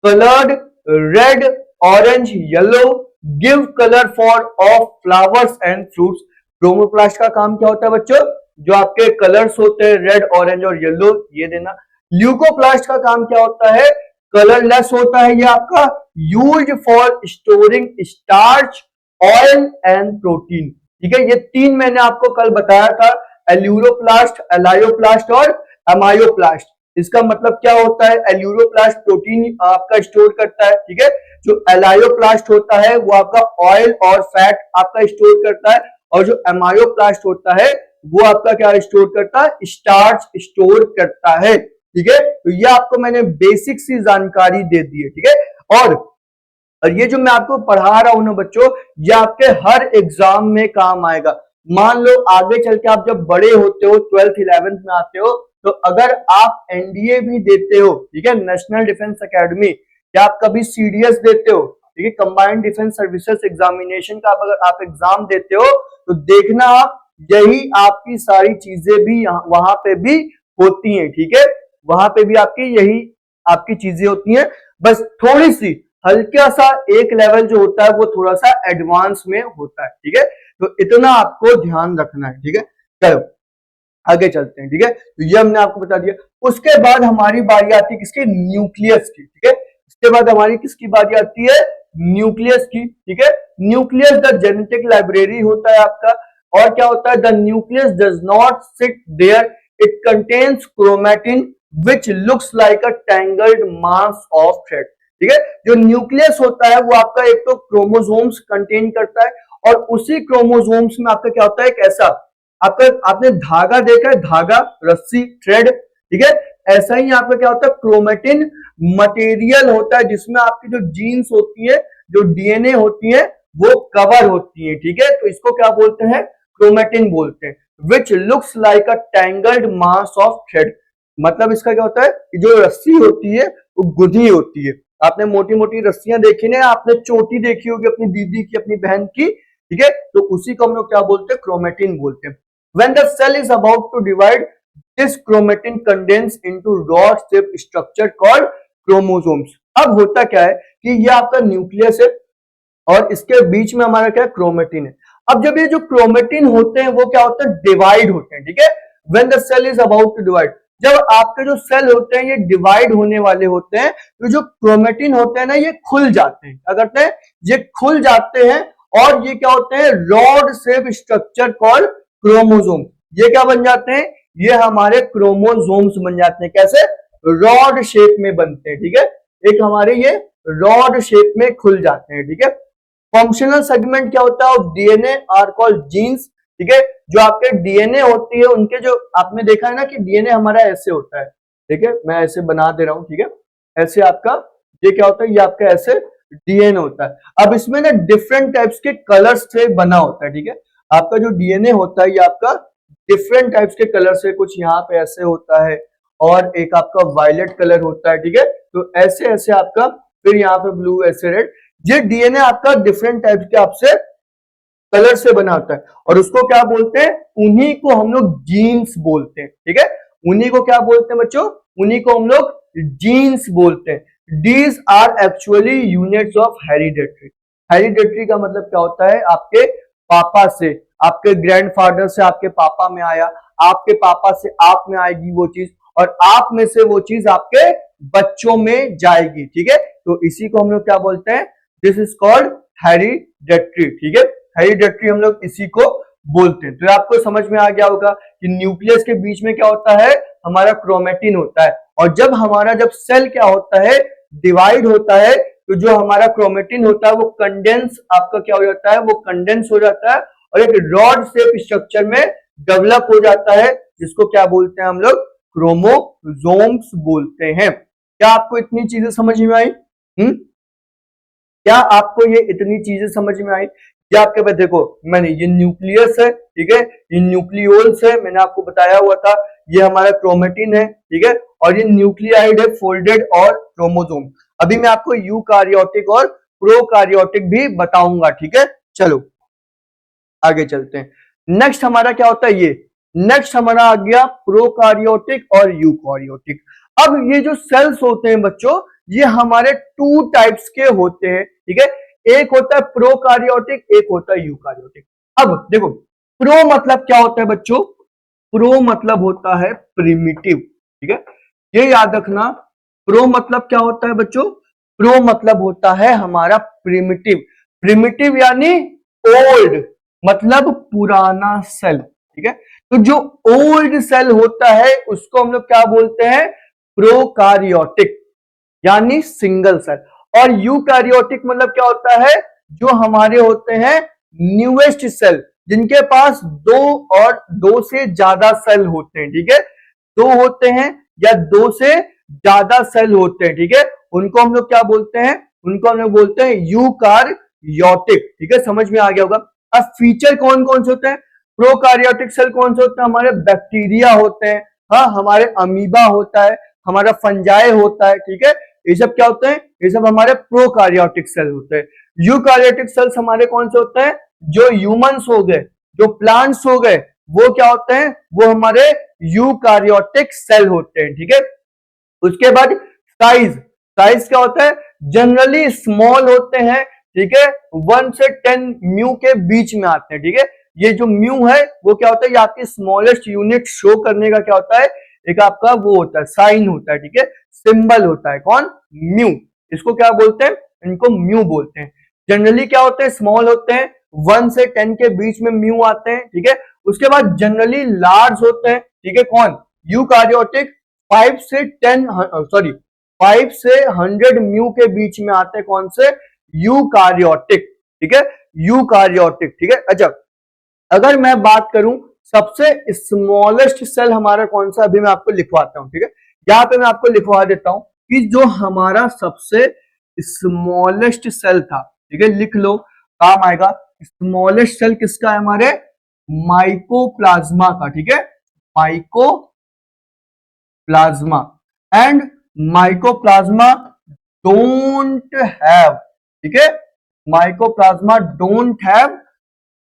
coloured red orange yellow, give colour for of flowers and fruits. Chromoplast का काम क्या होता है बच्चों, जो आपके कलर्स होते हैं रेड ऑरेंज और येलो, ये देना। ल्यूकोप्लास्ट का काम क्या होता है, कलरलेस होता है ये आपका, used for storing starch oil and protein, ठीक है। ये तीन मैंने आपको कल बताया था, एल्यूरोप्लास्ट, एलायोप्लास्ट और एमायोप्लास्ट। इसका मतलब क्या होता है, एल्यूरोप्लास्ट प्रोटीन आपका स्टोर करता है, ठीक है। जो एलायोप्लास्ट होता है वो आपका ऑयल और फैट आपका स्टोर करता है, और जो एमायोप्लास्ट होता है वो आपका क्या स्टोर करता है, स्टार्च स्टोर करता है, ठीक है। तो ये आपको मैंने बेसिक सी जानकारी दे दी है, ठीक है। और ये जो मैं आपको पढ़ा रहा हूं ना बच्चों, ये आपके हर एग्जाम में काम आएगा। मान लो आगे चल के आप जब बड़े होते हो, 12th 11th में आते हो, तो अगर आप एनडीए भी देते हो, ठीक है, नेशनल डिफेंस एकेडमी, या आप कभी सीडीएस देते हो, ठीक है, कंबाइंड डिफेंस सर्विसेज एग्जामिनेशन का अगर आप एग्जाम देते हो, तो देखना आप यही आपकी सारी चीजें भी वहां पे भी होती हैं, ठीक है। वहां पे भी आपकी यही आपकी चीजें होती हैं, बस थोड़ी सी हल्का सा एक लेवल जो होता है वो थोड़ा सा एडवांस में होता है, ठीक है। तो इतना आपको ध्यान रखना है, ठीक है। चलो आगे चलते हैं, ठीक है। तो ये हमने आपको बता दिया। उसके बाद हमारी बारी आती है किसकी, न्यूक्लियस की, ठीक है। इसके बाद हमारी किसकी बारी आती है, न्यूक्लियस की, ठीक है। न्यूक्लियस द जेनेटिक लाइब्रेरी होता है आपका। और क्या होता है, the nucleus does not sit there, it contains chromatin which looks like a tangled mass of thread, ठीक है। जो न्यूक्लियस होता है वो आपका एक तो क्रोमोसोम्स कंटेन करता है, और उसी क्रोमोसोम्स में आपका क्या होता है, एक ऐसा आपका, आपने धागा देखा है, धागा, रस्सी, थ्रेड, ठीक है। ऐसा ही आपका क्या होता है, क्रोमैटिन मटेरियल होता है जिसमें आपकी जो जीन्स होती है, जो डीएनए होती है, वो कवर होती है, ठीक है। तो इसको क्या बोलते हैं, क्रोमैटिन बोलते हैं। विच looks like a tangled mass of thread, मतलब इसका क्या होता है कि जो रस्सी होती है वो गुंधी होती है। आपने मोटी मोटी रस्सियां देखी ना, आपने चोटी देखी होगी अपनी दीदी की, अपनी बहन की, ठीक है। तो उसी को हम लोग क्या बोलते हैं, क्रोमैटिन बोलते हैं। When the cell is about to divide, this chromatin condense into rod-shaped structure called chromosomes। अब होता क्या है कि ये आपका न्यूक्लियस है और इसके बीच में हमारा क्या है, क्रोमेटिन है। अब जब ये जो क्रोमेटिन होते हैं वो क्या होते हैं, डिवाइड होते हैं, ठीक है। When the cell is about to divide, जब आपके जो सेल होते हैं ये डिवाइड होने वाले होते हैं, तो जो क्रोमेटिन होते हैं ना, ये खुल जाते हैं। क्या करते हैं, ये खुल जाते हैं, और ये क्या होते हैं, rod shape structure called chromosome. ये क्या बन जाते हैं, ये हमारे क्रोमोसोम्स बन जाते हैं। कैसे, रॉड शेप में बनते हैं, ठीक है। एक हमारे ये रॉड शेप में खुल जाते हैं, ठीक है। फंक्शनल सेगमेंट क्या होता है, डीएनए आर कॉल्ड जीन्स, ठीक है। जो आपके डीएनए होती है, उनके जो आपने देखा है ना कि डीएनए हमारा ऐसे होता है, ठीक है। मैं ऐसे बना दे रहा हूं, ठीक है। ऐसे आपका ये क्या होता है, ये आपका ऐसे डीएनए होता है। अब इसमें ना डिफरेंट टाइप्स के कलर्स से बना होता है, ठीक है। आपका जो डीएनए होता है ये आपका डिफरेंट टाइप्स के कलर से, कुछ यहाँ पे ऐसे होता है, और एक आपका वायलेट कलर होता है, ठीक है। तो ऐसे ऐसे आपका, फिर यहाँ पे ब्लू, ऐसे रेड, ये डीएनए आपका डिफरेंट टाइप्स के आपसे कलर से बना होता है, और उसको क्या बोलते हैं, उन्हीं को हम लोग जीन्स बोलते हैं, ठीक है। उन्हीं को क्या बोलते हैं बच्चों, उन्हीं को हम लोग जीन्स बोलते हैं। These are actually units of hereditary। Hereditary का मतलब क्या होता है, आपके पापा से, आपके ग्रैंडफादर से आपके पापा में आया, आपके पापा से आप में आएगी वो चीज, और आप में से वो चीज आपके बच्चों में जाएगी, ठीक है। तो इसी को हम लोग क्या बोलते हैं, दिस इज कॉल्ड हेरिडेटरी, ठीक है। हेरिडेटरी हम लोग इसी को बोलते हैं। तो आपको समझ में आ गया होगा कि न्यूक्लियस के बीच में क्या होता है, हमारा क्रोमेटिन होता है, और जब सेल क्या होता है, डिवाइड होता है, तो जो हमारा क्रोमेटिन होता है वो कंडेंस आपका क्या हो जाता है, वो कंडेंस हो जाता है और एक रॉड शेप स्ट्रक्चर में डेवलप हो जाता है, जिसको क्या बोलते हैं हम लोग, क्रोमोसोम्स बोलते हैं। क्या आपको इतनी चीजें समझ में आई? क्या आपको ये इतनी चीजें समझ में आई? क्या आपके पास देखो, मैंने ये न्यूक्लियस है, ठीक है, ये न्यूक्लियोल्स है, मैंने आपको बताया हुआ था, ये हमारा क्रोमेटिन है, ठीक है, और ये न्यूक्लियाइड है, फोल्डेड और क्रोमोसोम। अभी मैं आपको यूकार्योटिक और प्रोकार्योटिक भी बताऊंगा, ठीक है। चलो आगे चलते हैं। नेक्स्ट हमारा क्या होता है, ये नेक्स्ट हमारा आ गया प्रोकार्योटिक और यूकार्योटिक। अब ये जो सेल्स होते हैं बच्चों, ये हमारे टू टाइप्स के होते हैं, ठीक है। एक होता है प्रोकार्योटिक, एक होता है यूकार्योटिक। अब देखो, प्रो मतलब क्या होता है बच्चों, प्रो मतलब होता है प्रिमिटिव, ठीक है, ये याद रखना। प्रो मतलब क्या होता है बच्चों, प्रो मतलब होता है हमारा प्रिमिटिव। प्रिमिटिव यानी ओल्ड, मतलब पुराना सेल, ठीक है। तो जो ओल्ड सेल होता है उसको हम लोग क्या बोलते हैं, प्रोकार्योटिक, यानी सिंगल सेल। और यूकार्योटिक मतलब क्या होता है, जो हमारे होते हैं न्यूएस्ट सेल, जिनके पास दो और दो से ज्यादा सेल होते हैं, ठीक है, दो होते हैं या दो से ज्यादा सेल होते हैं, ठीक है, उनको हम लोग क्या बोलते हैं, उनको हम लोग बोलते हैं यूकार्योटिक, ठीक है, समझ में आ गया होगा। अब फीचर कौन कौन से होते हैं, प्रोकार्योटिक सेल कौन से होते हैं, हमारे बैक्टीरिया होते हैं, हाँ, हमारे अमीबा होता है, हमारा फंजाई होता है, ठीक है, ये सब क्या होते हैं, ये सब हमारे प्रोकार्योटिक सेल होते हैं। यूकार्योटिक सेल्स हमारे कौन से होते हैं, जो ह्यूमंस हो गए, जो प्लांट्स हो गए, वो क्या होते हैं, वो हमारे यूकार्योटिक सेल होते हैं, ठीक है। उसके बाद साइज, साइज क्या होता है, जनरली स्मॉल होते हैं, ठीक है, 1 से 10 म्यू के बीच में आते हैं, ठीक है। ये जो म्यू है वो क्या होता है, ये आपकी स्मॉलेस्ट यूनिट शो करने का क्या होता है, एक आपका वो होता है, साइन होता है, ठीक है, सिंबल होता है, कौन, म्यू, इसको क्या बोलते हैं, इनको म्यू बोलते हैं। जनरली क्या होते हैं, स्मॉल होते हैं, 1 से 10 के बीच में म्यू आते हैं, ठीक है। उसके बाद जनरली लार्ज होते हैं, ठीक है, कौन, यूकार्योटिक, 5 से 100 म्यू के बीच में आते हैं, कौन से, यूकार्योटिक, ठीक है, यूकार्योटिक, ठीक है। अच्छा, अगर मैं बात करूं सबसे स्मॉलेस्ट सेल हमारा कौन सा, अभी मैं आपको लिखवाता हूं, ठीक है, यहां पे मैं आपको लिखवा देता हूं कि जो हमारा सबसे स्मॉलेस्ट सेल था, ठीक है, लिख लो, काम आएगा। स्मॉलेस्ट सेल किसका है, हमारे माइकोप्लाज्मा का, ठीक है, mycoplasma, and mycoplasma don't have, ठीक है, mycoplasma don't have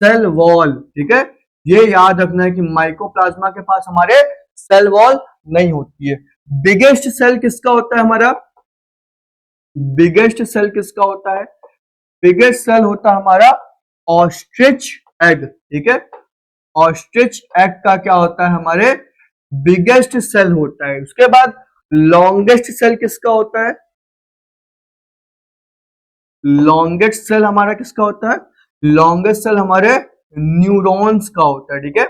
cell wall, ठीक है, ये याद रखना है कि माइकोप्लाज्मा के पास हमारे सेल वॉल नहीं होती है। बिगेस्ट सेल किसका होता है, हमारा बिगेस्ट सेल किसका होता है, बिगेस्ट सेल होता है हमारा ऑस्ट्रिच एग, ठीक है, ऑस्ट्रिच एग का क्या होता है, हमारे बिगेस्ट सेल होता है। उसके बाद लॉन्गेस्ट सेल किसका होता है, लॉन्गेस्ट सेल हमारा किसका होता है, लॉन्गेस्ट सेल हमारे न्यूरॉन्स का होता है, ठीक है,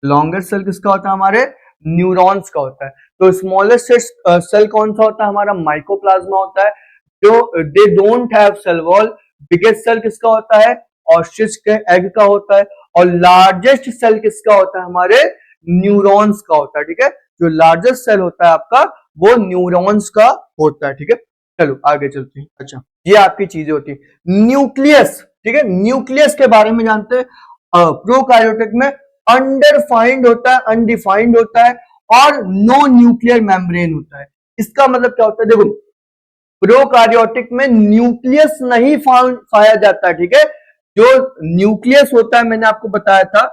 लॉन्गेस्ट सेल किसका होता है, हमारे न्यूरॉन्स का होता है। तो स्मॉलेस्ट सेल कौन सा होता है, हमारा माइकोप्लाज्मा होता है, जो they don't have cell wall. Biggest cell किसका होता है, ऑस्ट्रिच के एग का होता है। और लार्जेस्ट सेल किसका होता है, हमारे न्यूरॉन्स का होता है, ठीक है, जो लार्जेस्ट सेल होता है आपका वो न्यूरॉन्स का होता है, ठीक है। चलो आगे चलते हैं। अच्छा, ये आपकी चीजें होती है। न्यूक्लियस, ठीक है, न्यूक्लियस के बारे में जानते हैं। प्रोकार्योटिक में अंडरफाइंड होता है, अनडिफाइंड होता है, और नो न्यूक्लियर मेम्ब्रेन होता है। इसका मतलब क्या होता है, देखो, प्रोकार्योटिक में न्यूक्लियस नहीं पाया जाता है, ठीक है, जो न्यूक्लियस होता है, मैंने आपको बताया था,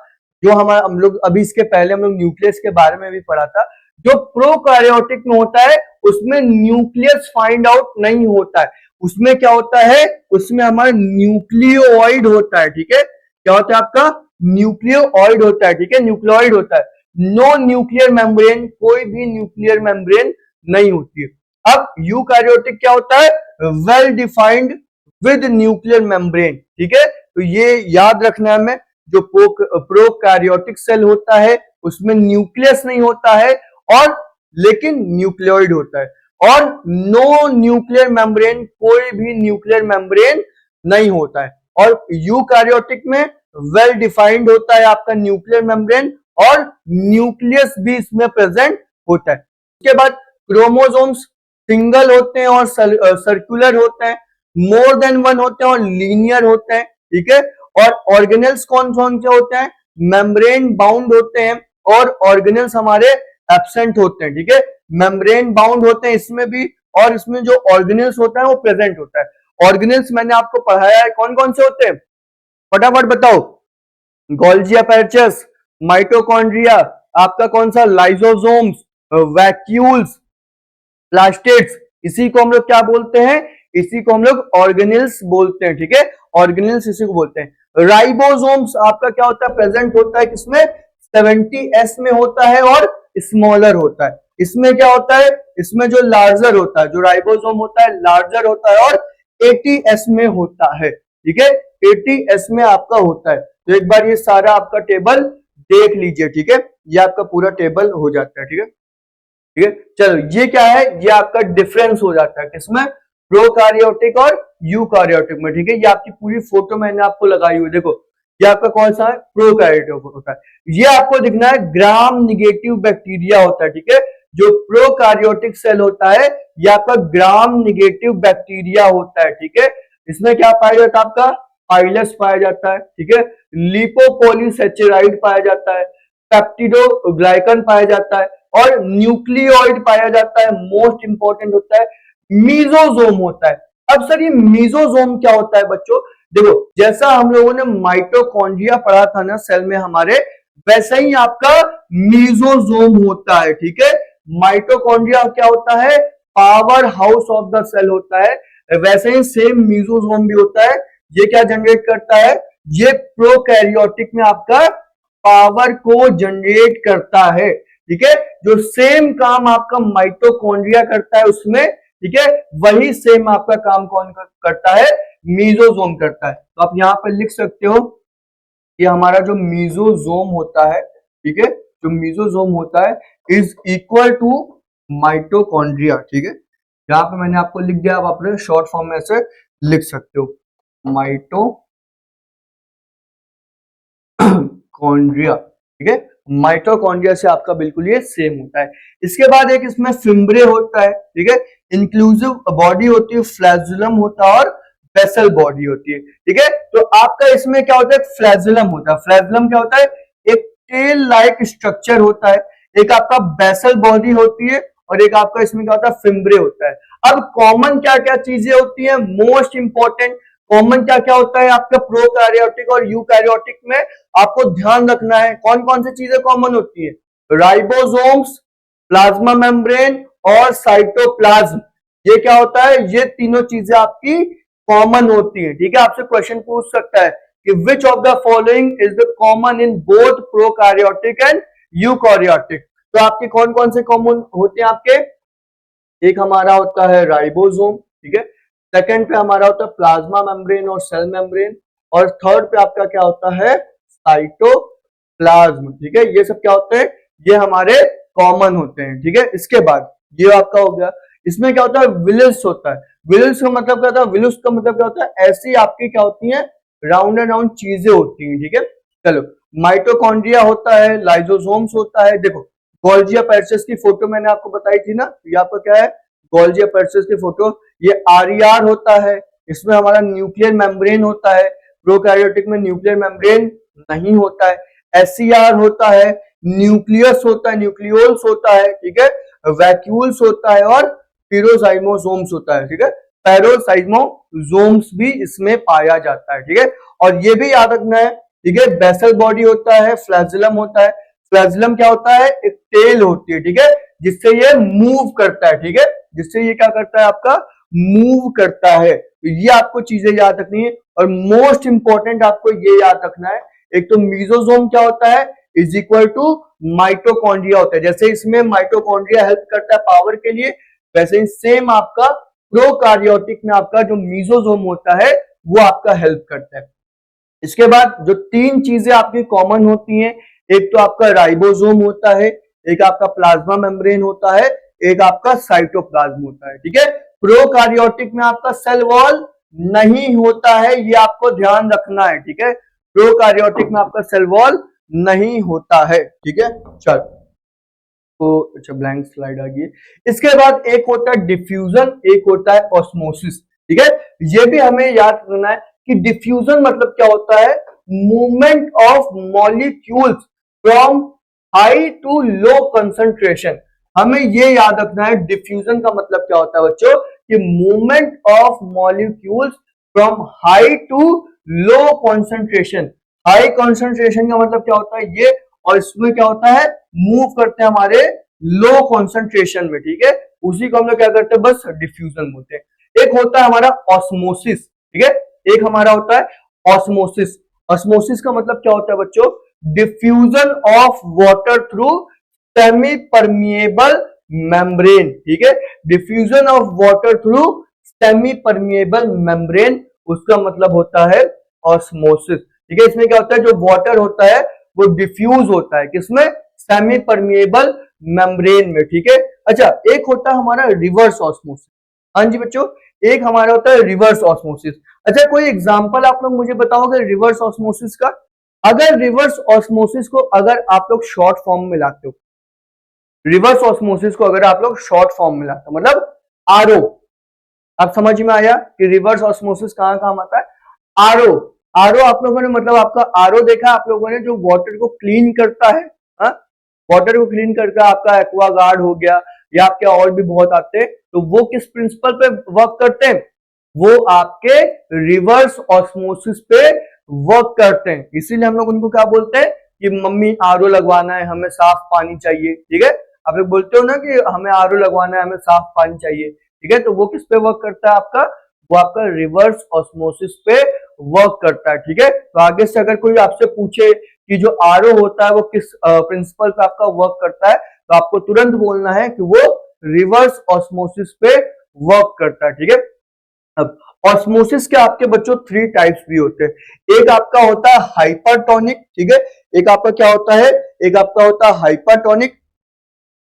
जो हमारा हम लोग अभी इसके पहले हम लोग न्यूक्लियस के बारे में भी पढ़ा था, जो प्रोकार्योटिक में होता है उसमें न्यूक्लियस फाइंड आउट नहीं होता है, उसमें क्या होता है, उसमें हमारा न्यूक्लियोइड होता है, ठीक है। क्या होता है आपका, न्यूक्लियोइड होता है, ठीक है, न्यूक्लियोइड होता है। नो न्यूक्लियर मेम्ब्रेन, कोई भी न्यूक्लियर मेम्ब्रेन नहीं होती है। अब यूकैरियोटिक क्या होता है, well defined with nuclear membrane, ठीक है। तो ये याद रखना है हमें, जो प्रोकैरियोटिक सेल होता है उसमें न्यूक्लियस नहीं होता है और लेकिन न्यूक्लियोइड होता है, और नो न्यूक्लियर मेम्ब्रेन, कोई भी न्यूक्लियर मेम्ब्रेन नहीं होता है। और यूकैरियोटिक में वेल डिफाइंड होता है आपका न्यूक्लियर मेम्ब्रेन और न्यूक्लियस भी इसमें प्रेजेंट होता है। उसके बाद क्रोमोसोम्स सिंगल होते हैं और सर्कुलर होते हैं, मोर देन वन होते हैं और लीनियर होते हैं, ठीक है। और ऑर्गेनेल्स कौन कौन से होते हैं, मेम्ब्रेन बाउंड होते हैं और ऑर्गेनेल्स हमारे एब्सेंट होते हैं, ठीक है। मेम्ब्रेन बाउंड होते हैं इसमें भी, और इसमें जो ऑर्गेनेल्स होता है वो प्रेजेंट होता है। ऑर्गेनेल्स मैंने आपको पढ़ाया है, कौन कौन से होते हैं, फटाफट बताओ। गोल्जी अपेरेचस, माइटोकॉन्ड्रिया, आपका कौन सा, लाइसोसोम्स, वैक्यूल्स, प्लास्टिड्स, इसी को हम लोग क्या बोलते हैं, इसी को हम लोग ऑर्गेनेल्स बोलते हैं, ठीक है। ऑर्गेनेल्स इसी को बोलते हैं। राइबोसोम्स आपका क्या होता है, प्रेजेंट होता है किसमें, 70s में होता है और स्मॉलर होता है। इसमें क्या होता है, इसमें जो लार्जर होता है, जो राइबोसोम होता है लार्जर होता है और 80s में होता है, ठीक है। 80s में आपका होता है। तो एक बार ये सारा आपका टेबल देख लीजिए, ठीक है, ये आपका पूरा टेबल हो जाता है, ठीक है, ठीक है। चलो ये क्या है, ये आपका डिफरेंस हो जाता है किसमें, प्रोकैरियोटिक और यूकैरियोटिक में, ठीक है। ये आपकी पूरी फोटो मैंने आपको लगाई हुई, देखो ये आपका कौन सा है, प्रोकैरियोटिक होता है। ये आपको दिखना है ग्राम निगेटिव बैक्टीरिया होता है, ठीक है। जो प्रोकैरियोटिक सेल होता है ये आपका ग्राम निगेटिव बैक्टीरिया होता है, ठीक है। इसमें क्या पाया जाता है, आपका पाइलस पाया जाता है, ठीक है। लिपोपॉलीसेचेराइड पाया जाता है, पेप्टिडोग्लाइकन पाया जाता है और न्यूक्लियोइड पाया जाता है। मोस्ट इंपॉर्टेंट होता है मीजोजोम होता है। अब सर ये मीजोजोम क्या होता है बच्चों, देखो जैसा हम लोगों ने माइटोकॉन्ड्रिया पढ़ा था ना सेल में हमारे, वैसा ही आपका मीजोजोम होता है, ठीक है। माइटोकॉन्ड्रिया क्या होता है, power house of the cell होता है, वैसे ही सेम मीजोजोम भी होता है। ये क्या जनरेट करता है, ये प्रोकैरियोटिक में आपका पावर को जनरेट करता है, ठीक है। जो सेम काम आपका माइटोकॉन्ड्रिया करता है उसमें, ठीक है, वही सेम आपका काम कौन करता है, मीजोजोम करता है। तो आप यहां पर लिख सकते हो कि हमारा जो मीजोजोम होता है, ठीक है, जो मीजोजोम होता है इज इक्वल टू माइटोकॉन्ड्रिया, ठीक है। यहाँ पे मैंने आपको लिख दिया, आप अपने शॉर्ट फॉर्म में ऐसे लिख सकते हो, माइटोकॉन्ड्रिया, ठीक है। माइटोकॉन्ड्रिया से आपका बिल्कुल ये सेम होता है। इसके बाद एक इसमें फिम्ब्रे होता है, ठीक है, इंक्लूसिव बॉडी होती है, फ्लैजुलम होता है और बेसल बॉडी होती है, ठीक है। तो आपका इसमें क्या होता है, फ्लैजुलम होता है। फ्लैजुलम क्या होता है, एक टेल लाइक स्ट्रक्चर होता है, एक आपका बेसल बॉडी होती है और एक आपका इसमें क्या होता है, फिम्ब्रे होता है। अब कॉमन क्या क्या चीजें होती है, मोस्ट इंपॉर्टेंट कॉमन क्या क्या होता है आपका प्रोकैरियोटिक और यूकैरियोटिक में, आपको ध्यान रखना है कौन कौन सी चीजें कॉमन होती है, राइबोसोम्स, प्लाज्मा मेम्ब्रेन और साइटोप्लाज्म। ये क्या होता है, ये तीनों चीजें आपकी कॉमन होती है, ठीक है। आपसे क्वेश्चन पूछ सकता है कि which of the following is the common in both prokaryotic and eukaryotic. तो आपके कौन कौन से कॉमन होते हैं आपके, एक हमारा होता है राइबोसोम, ठीक है, सेकंड पे हमारा होता है प्लाज्मा मेम्ब्रेन और सेल मेम्ब्रेन, और थर्ड पे आपका क्या होता है, साइटोप्लाज्म, ठीक है। ये सब क्या होते हैं, ये हमारे कॉमन होते हैं, ठीक है। इसके बाद ये आपका हो गया, इसमें क्या होता है, विलिस होता है। विलिस का मतलब क्या होता है, विलिस का मतलब क्या होता है, ऐसी आपकी क्या होती है, राउंड एंड राउंड चीजें होती हैं, ठीक है। चलो माइटोकॉन्ड्रिया होता है, लाइसोसोम्स होता है। देखो गोल्जी अपेरेचस की फोटो मैंने आपको बताई थी ना, ये आपका क्या है, गोल्जी अपेरेचस की फोटो। ये आरईआर होता है, इसमें हमारा न्यूक्लियर मेम्ब्रेन होता है, प्रोकैरियोटिक में न्यूक्लियर मेम्ब्रेन नहीं होता है। एससीआर होता है, न्यूक्लियस होता है, न्यूक्लियोल्स होता है, ठीक है, वैक्यूल्स होता है और पेरोसाइमोसोम्स होता है, ठीक है। पेरोसाइमोसोम्स भी इसमें पाया जाता है, ठीक है। और ये भी याद रखना है, ठीक है, बेसल बॉडी होता है, फ्लैजुलम होता है। फ्लैजुलम क्या होता है, एक टेल होती है, ठीक है, जिससे ये मूव करता है, ठीक है, जिससे ये क्या करता है आपका मूव करता है। तो ये आपको चीजें याद रखनी है और मोस्ट इंपॉर्टेंट आपको ये याद रखना है, एक तो मीजोजोम क्या होता है इज इक्वल टू माइटोकॉन्ड्रिया होता है। जैसे इसमें माइटोकॉन्ड्रिया हेल्प करता है पावर के लिए, वैसे ही सेम आपका प्रोकार्योटिक में आपका जो मीजोजोम होता है वो आपका हेल्प करता है। इसके बाद जो तीन चीजें आपकी कॉमन होती हैं, एक तो आपका राइबोसोम होता है, एक आपका प्लाज्मा मेम्ब्रेन होता है, एक आपका साइटोप्लाज्म होता है। ठीक है, प्रोकार्योटिक में आपका सेल वॉल नहीं होता है, ये आपको ध्यान रखना है। ठीक है, प्रोकार्योटिक में आपका सेल वॉल नहीं होता है। ठीक है, चल तो अच्छा ब्लैंक स्लाइड आ गई। इसके बाद एक होता है डिफ्यूजन, एक होता है ऑस्मोसिस। ठीक है, ये भी हमें याद रखना है कि डिफ्यूजन मतलब क्या होता है, movement of molecules from high to low concentration. हमें ये याद रखना है डिफ्यूजन का मतलब क्या होता है बच्चों, कि movement of molecules from high to low concentration. High concentration का मतलब क्या होता है ये, और इसमें क्या होता है मूव करते हैं हमारे लो कंसंट्रेशन में। ठीक है, उसी को हम लोग क्या करते हैं बस डिफ्यूजन बोलते हैं। एक होता है हमारा ऑस्मोसिस। ठीक है, एक हमारा होता है ऑस्मोसिस। ऑस्मोसिस का मतलब क्या होता है बच्चों, diffusion of water through semi permeable membrane. ठीक है, diffusion of water through semi permeable membrane, उसका मतलब होता है ऑस्मोसिस। ठीक है, इसमें क्या होता है जो वाटर होता है वो डिफ्यूज होता है किसमें, सेमी परमिएबल मेम्ब्रेन में। ठीक है, अच्छा एक होता है हमारा रिवर्स ऑस्मोसिस। हाँ जी बच्चों, एक हमारा होता है रिवर्स ऑस्मोसिस। अच्छा कोई एग्जांपल आप लोग मुझे बताओगे रिवर्स ऑस्मोसिस का। अगर रिवर्स ऑस्मोसिस को अगर आप लोग शॉर्ट फॉर्म में लाते हो, रिवर्स ऑस्मोसिस को अगर आप लोग शॉर्ट फॉर्म में लाते हो मतलब आरओ, आप समझ में आया कि रिवर्स ऑस्मोसिस कहां काम आता है। आरओ, आरओ आप लोगों ने मतलब आपका आरओ देखा आप लोगों ने, जो वाटर को क्लीन करता है, वाटर को क्लीन करके आपका एक्वागार्ड हो गया या आपके और भी बहुत आते हैं, तो वो किस प्रिंसिपल पे वर्क करते हैं, वो आपके रिवर्स ऑस्मोसिस पे वर्क करते हैं। इसीलिए हम लोग उनको क्या बोलते हैं कि मम्मी आरओ लगवाना है, हमें साफ पानी चाहिए। ठीक है, आप लोग बोलते हो ना कि हमें आरओ लगवाना है, हमें साफ पानी चाहिए। ठीक है, तो वो किस पे वर्क करता है आपका, वो आपका रिवर्स ऑस्मोसिस पे वर्क करता है। ठीक है, तो आगे से अगर कोई आपसे पूछे कि जो आरओ होता है वो किस प्रिंसिपल पे आपका वर्क करता है, तो आपको तुरंत बोलना है कि वो रिवर्स ऑस्मोसिस पे वर्क करता है। ठीक है, अब ऑस्मोसिस के आपके बच्चों थ्री टाइप्स भी होते हैं। एक आपका होता है हाइपरटोनिक। ठीक है, एक आपका क्या होता है, एक आपका होता है हाइपरटोनिक,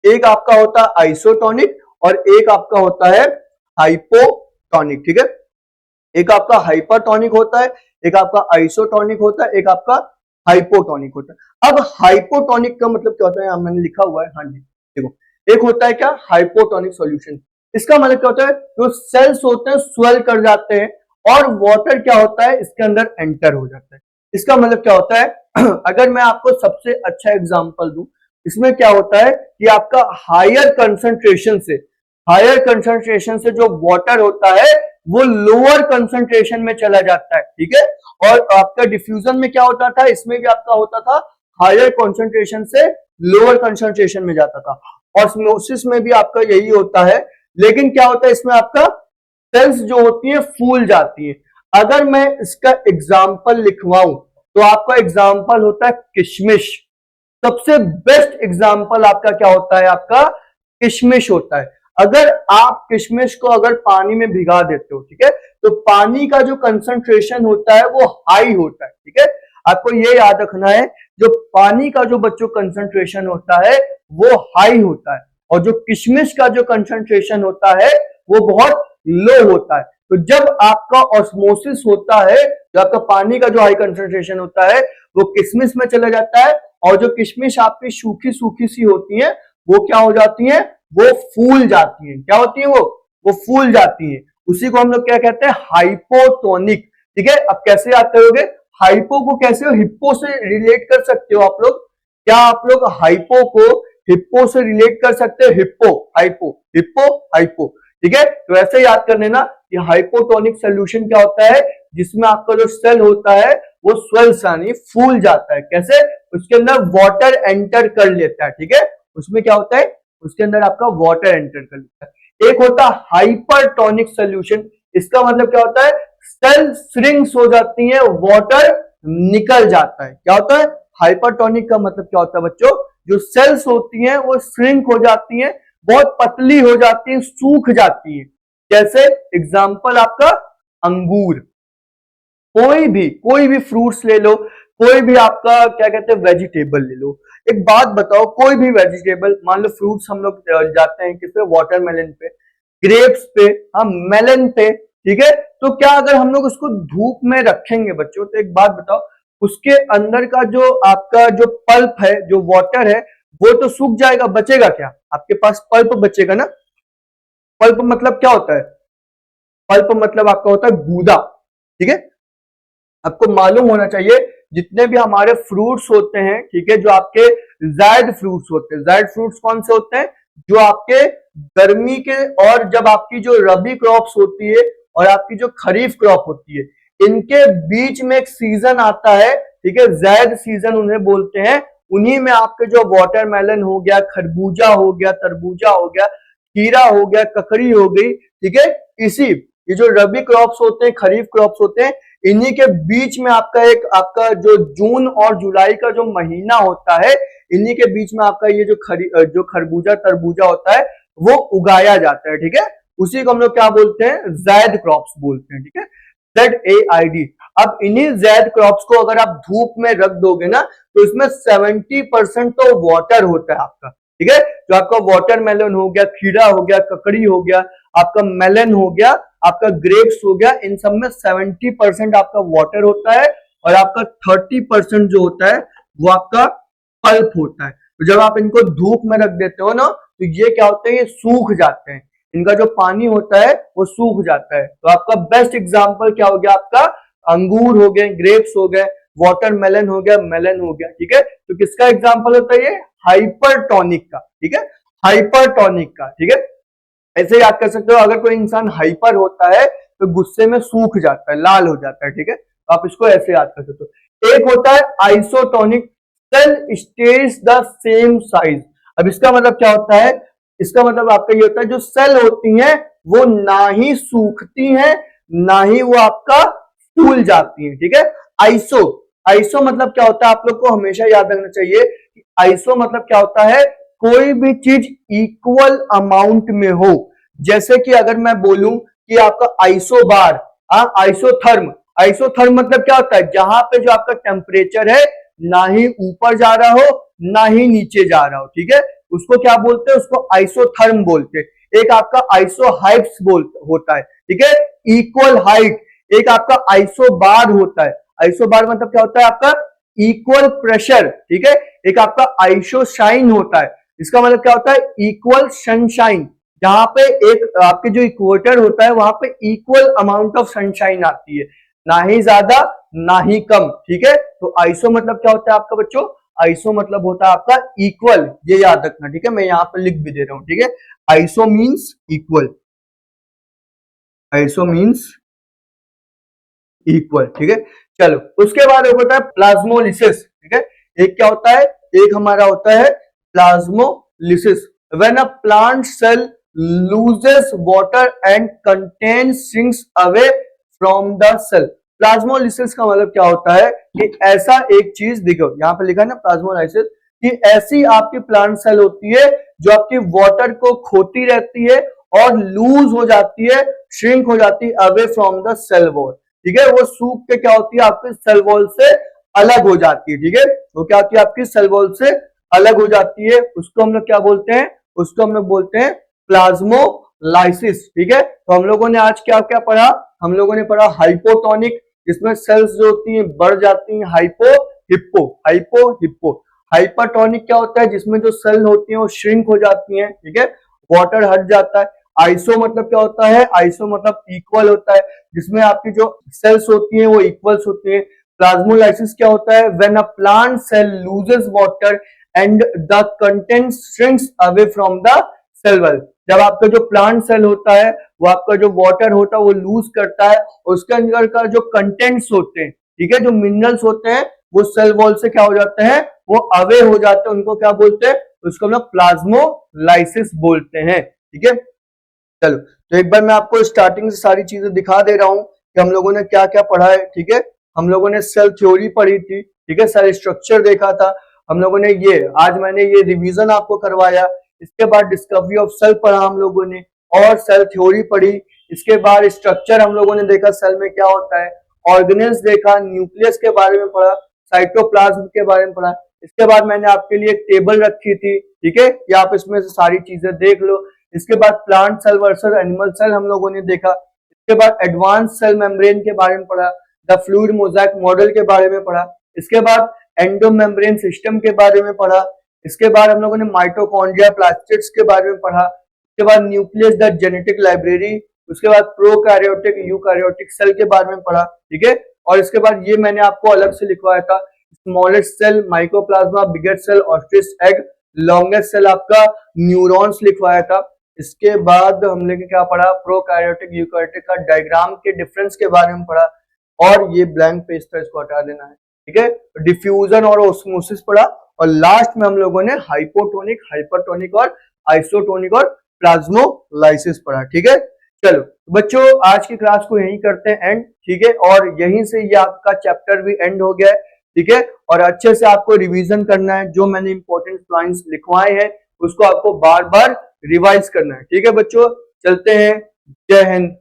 एक आपका होता है आइसोटोनिक और एक आपका होता है हाइपोटोनिक। ठीक है, एक आपका हाइपरटोनिक होता है, एक आपका आइसोटोनिक होता है, एक आपका हाइपोटोनिक होता है। अब हाइपोटोनिक का मतलब क्या होता है, मैंने लिखा हुआ है, हाँ जी देखो, एक होता है क्या हाइपोटोनिक सॉल्यूशन। इसका मतलब क्या होता है, जो सेल्स होते हैं स्वेल कर जाते हैं और वाटर क्या होता है इसके अंदर एंटर हो जाता है। इसका मतलब क्या होता है अगर मैं आपको सबसे अच्छा एग्जांपल दूं, इसमें क्या होता है कि आपका हायर कंसंट्रेशन से जो वाटर होता है वो लोअर कंसंट्रेशन में चला जाता है। ठीक है, और आपका डिफ्यूजन में क्या होता था, इसमें भी आपका होता था हायर कंसंट्रेशन से लोअर कंसंट्रेशन में जाता था। ऑस्मोसिस में भी आपका यही होता है, लेकिन क्या होता है इसमें आपका सेल्स जो होती है फूल जाती है। अगर मैं इसका एग्जाम्पल लिखवाऊं तो आपका एग्जाम्पल होता है किशमिश। सबसे बेस्ट एग्जाम्पल आपका क्या होता है, आपका किशमिश होता है। अगर आप किशमिश को अगर पानी में भिगा देते हो, ठीक है, तो पानी का जो कंसंट्रेशन होता है वो हाई होता है। ठीक है, आपको ये याद रखना है, जो पानी का जो बच्चों कंसंट्रेशन होता है वो हाई होता है और जो किशमिश का जो कंसंट्रेशन होता है वो बहुत लो होता है। तो जब आपका ऑस्मोसिस होता है, जो आपका पानी का जो हाई कंसंट्रेशन होता है वो किशमिश में चला जाता है और जो किशमिश आपकी सूखी सूखी सी होती है वो क्या हो जाती है, वो फूल जाती है। क्या होती है वो फूल जाती है। उसी को हम लोग क्या कहते हैं, हाइपोटोनिक। ठीक है, अब कैसे याद करोगे, हाइपो को कैसे हिप्पो से रिलेट कर सकते हो आप लोग, क्या आप लोग हाइपो को हिप्पो से रिलेट कर सकते हो, हिप्पो हाइपो, हिप्पो हाइपो। ठीक है, तो ऐसे याद कर लेना कि हाइपोटोनिक सोल्यूशन क्या होता है, जिसमें आपका जो सेल होता है वो स्वेल्स यानी फूल जाता है। कैसे, उसके अंदर वाटर एंटर कर लेता है। ठीक है, उसमें क्या होता है, उसके अंदर आपका वाटर एंटर कर लेता है। एक होता है हाइपरटोनिक सोल्यूशन, इसका मतलब क्या होता है, सेल श्रिंक्स हो जाती है, वाटर निकल जाता है। क्या होता है हाइपरटोनिक का मतलब क्या होता है बच्चों, जो सेल्स होती हैं वो श्रिंक हो जाती हैं, बहुत पतली हो जाती हैं, सूख जाती हैं। जैसे एग्जांपल आपका अंगूर, कोई भी फ्रूट्स ले लो, कोई भी आपका क्या कहते हैं वेजिटेबल ले लो। एक बात बताओ, कोई भी वेजिटेबल, मान लो फ्रूट्स हम लोग जाते हैं किस पे, वाटरमेलन पे, ग्रेप्स पे, हाँ मेलन पे, ठीक है। तो क्या अगर हम लोग उसको धूप में रखेंगे बच्चों, तो एक बात बताओ, उसके अंदर का जो आपका जो पल्प है, जो वाटर है, वो तो सूख जाएगा, बचेगा क्या, आपके पास पल्प बचेगा ना। पल्प मतलब क्या होता है, पल्प मतलब आपका होता है गूदा, ठीक है। आपको मालूम होना चाहिए जितने भी हमारे फ्रूट्स होते हैं, ठीक है, जो आपके जायद फ्रूट्स होते हैं, जायद फ्रूट्स कौन से होते हैं, जो आपके गर्मी के, और जब आपकी जो रबी क्रॉप्स होती है और आपकी जो खरीफ क्रॉप होती है, इनके बीच में एक सीजन आता है, ठीक है, जायद सीजन उन्हें बोलते हैं। उन्हीं में आपके जो वाटरमेलन हो गया, खरबूजा हो गया, तरबूजा हो गया, खीरा हो गया, ककड़ी हो गई, ठीक है, इसी ये जो रबी क्रॉप्स होते हैं, खरीफ क्रॉप्स होते हैं, इन्हीं के बीच में आपका जो जून और जुलाई का जो महीना होता है, इन्हीं के बीच में आपका ये जो खरबूजा तरबूजा होता है वो उगाया जाता है, ठीक है। उसी को हम लोग क्या बोलते हैं, जायद क्रॉप्स बोलते हैं, ठीक है, ZAID। अब इन्हीं जायद क्रॉप्स को अगर आप धूप में रख दोगे ना, तो इसमें 70% तो वाटर होता है आपका, ठीक है। जो आपका वाटरमेलन हो गया, खीरा हो गया, ककड़ी हो गया, आपका मेलन हो गया, आपका ग्रेप्स हो गया, इन सब में 70% आपका वाटर होता है, और आपका 30% जो होता है वो आपका पल्प होता है। तो जब आप इनको धूप में रख देते हो ना, तो ये क्या होते हैं, ये सूख जाते हैं, इनका जो पानी होता है वो सूख जाता है। तो आपका बेस्ट एग्जांपल क्या हो गया, आपका अंगूर हो गए, ग्रेप्स हो गए, वाटरमेलन हो गया, मेलन हो गया, ठीक है। तो किसका एग्जांपल होता है ये, हाइपरटोनिक का, ठीक है, हाइपरटोनिक का, ठीक है। ऐसे याद कर सकते हो, अगर कोई इंसान हाइपर होता है तो गुस्से में सूख जाता है, लाल हो जाता है, ठीक है। तो आप इसको ऐसे याद कर सकते हो। एक होता है isotonic, cell stays the same size. अब इसका मतलब क्या होता है, इसका मतलब आपका ये होता है, जो सेल होती हैं वो ना ही सूखती हैं, ना ही वो आपका फूल जाती हैं, ठीक है। आइसो, आइसो मतलब क्या होता है, आप लोग को हमेशा याद रखना चाहिए कि आइसो मतलब क्या होता है, कोई भी चीज इक्वल अमाउंट में हो। जैसे कि अगर मैं बोलूं कि आपका आइसोबार, आइसोथर्म, आइसोथर्म मतलब क्या होता है, जहां पे जो आपका टेम्परेचर है ना ही ऊपर जा रहा हो ना ही नीचे जा रहा हो, ठीक है, उसको क्या बोलते हैं, उसको आइसोथर्म बोलते हैं। एक आपका आइसोहाइट्स होता है, ठीक है, इक्वल हाइट। एक आपका आइसोबार होता है, आइसोबार मतलब क्या होता है, आपका इक्वल प्रेशर, ठीक है। एक आपका आइसोशाइन होता है, इसका मतलब क्या होता है, इक्वल सनशाइन, जहां पे एक आपके जो इक्वेटर होता है वहां पे इक्वल अमाउंट ऑफ सनशाइन आती है, ना ही ज्यादा ना ही कम, ठीक है। तो आइसो मतलब क्या होता है आपका बच्चों, आइसो मतलब होता है आपका इक्वल, ये याद रखना, ठीक है, मैं यहां पर लिख भी दे रहा हूं, ठीक है। Iso means equal, iso means equal, ठीक है। चलो उसके बाद एक होता है प्लाज्मोलिसिस, ठीक है। एक क्या होता है, एक हमारा होता है plasmolysis, when a plant cell loses water and content shrinks away from the cell. Plasmolysis का मतलब क्या होता है कि ऐसा एक चीज, देखो यहाँ पे लिखा है ना प्लाज्मोलाइसिस, कि ऐसी आपकी प्लांट सेल होती है जो आपकी वाटर को खोती रहती है और लूज हो जाती है, श्रिंक हो जाती है away from the cell wall, ठीक है। वो सूख के क्या होती है, आपके सेल वॉल से अलग हो जाती है, ठीक है। वो क्या होती है, आपकी सेल वॉल से अलग हो जाती है, उसको हम लोग क्या बोलते हैं, उसको हम लोग बोलते हैं प्लाज्मोलाइसिस, ठीक है। तो हम लोगों ने आज क्या क्या पढ़ा, हम लोगों ने पढ़ा हाइपोटोनिक, जिसमें सेल्स जो होती हैं बढ़ जाती हैं, hypo hippo, hypo hippo. Hypertonic क्या होता है, जिसमें जो सेल होती हैं वो श्रिंक हो जाती हैं, ठीक है, वाटर हट जाता है। आइसो मतलब क्या होता है, आइसो मतलब इक्वल होता है, जिसमें आपकी जो सेल्स होती हैं वो इक्वल्स होती हैं। प्लाज्मोलाइसिस क्या होता है, when a plant cell loses water and the content shrinks away from the cell wall. जब आपका जो प्लांट सेल होता है वो आपका जो वाटर होता है वो लूज करता है, उसके अंदर का जो कंटेंट्स होते हैं, ठीक है, जो मिनरल्स होते हैं वो सेल वॉल से क्या हो जाते हैं, वो अवे हो जाते हैं, उनको क्या बोलते हैं, उसको हम लोग प्लाज्मोलाइसिस बोलते हैं, ठीक है। चलो, तो एक बार मैं आपको स्टार्टिंग से सारी चीजें दिखा दे रहा हूँ कि हम लोगों ने क्या क्या पढ़ा है। ठीक है, हम लोगों ने सेल थ्योरी पढ़ी थी, ठीक है, सेल स्ट्रक्चर देखा था हम लोगों ने, ये आज मैंने ये रिवीजन आपको करवाया। इसके बाद डिस्कवरी ऑफ सेल पढ़ा हम लोगों ने, और सेल थ्योरी पढ़ी। इसके बाद स्ट्रक्चर हम लोगों ने देखा सेल में क्या होता है, ऑर्गेनेल्स देखा, न्यूक्लियस के बारे में पढ़ा, साइटोप्लाज्म के बारे में पढ़ा। इसके बाद मैंने आपके लिए एक टेबल रखी थी, ठीक है, कि आप इसमें से सारी चीजें देख लो। इसके बाद plant cell versus animal cell हम लोगों ने देखा। इसके बाद एडवांस सेल मेम्ब्रेन के बारे में पढ़ा, द फ्लूइड मोजाइक मॉडल के बारे में पढ़ा। इसके बाद एंडोमेम्ब्रेन सिस्टम के बारे में पढ़ा। इसके बाद हम लोगों ने माइटोकॉन्ड्रिया प्लास्टिड्स के बारे में पढ़ा। इसके बाद न्यूक्लियस द जेनेटिक लाइब्रेरी। उसके बाद प्रोकैरियोटिक यूकैरियोटिक सेल के बारे में पढ़ा, ठीक है। और इसके बाद ये मैंने आपको अलग से लिखवाया था, smallest cell mycoplasma, biggest cell ostrich egg, longest cell आपका न्यूरॉन्स लिखवाया था। इसके बाद हमने क्या पढ़ा, प्रोकैरियोटिक यूकैरियोटिक का डायग्राम के डिफरेंस के बारे में पढ़ा। और ये ब्लैंक पेज था, इसको हटा देना है, ठीक है। डिफ्यूजन और ऑस्मोसिस पढ़ा, और लास्ट में हम लोगों ने हाइपोटोनिक, हाइपरटोनिक और आइसोटोनिक और प्लाज्मोलाइसिस पढ़ा, ठीक है। चलो बच्चों, आज की क्लास को यहीं करते हैं एंड, ठीक है, और यहीं से ये आपका चैप्टर भी एंड हो गया है, ठीक है। और अच्छे से आपको रिवीजन करना है, जो मैंने इंपॉर्टेंट पॉइंट्स लिखवाए हैं उसको आपको बार बार रिवाइज करना है, ठीक है बच्चों। चलते हैं, जय हिंद।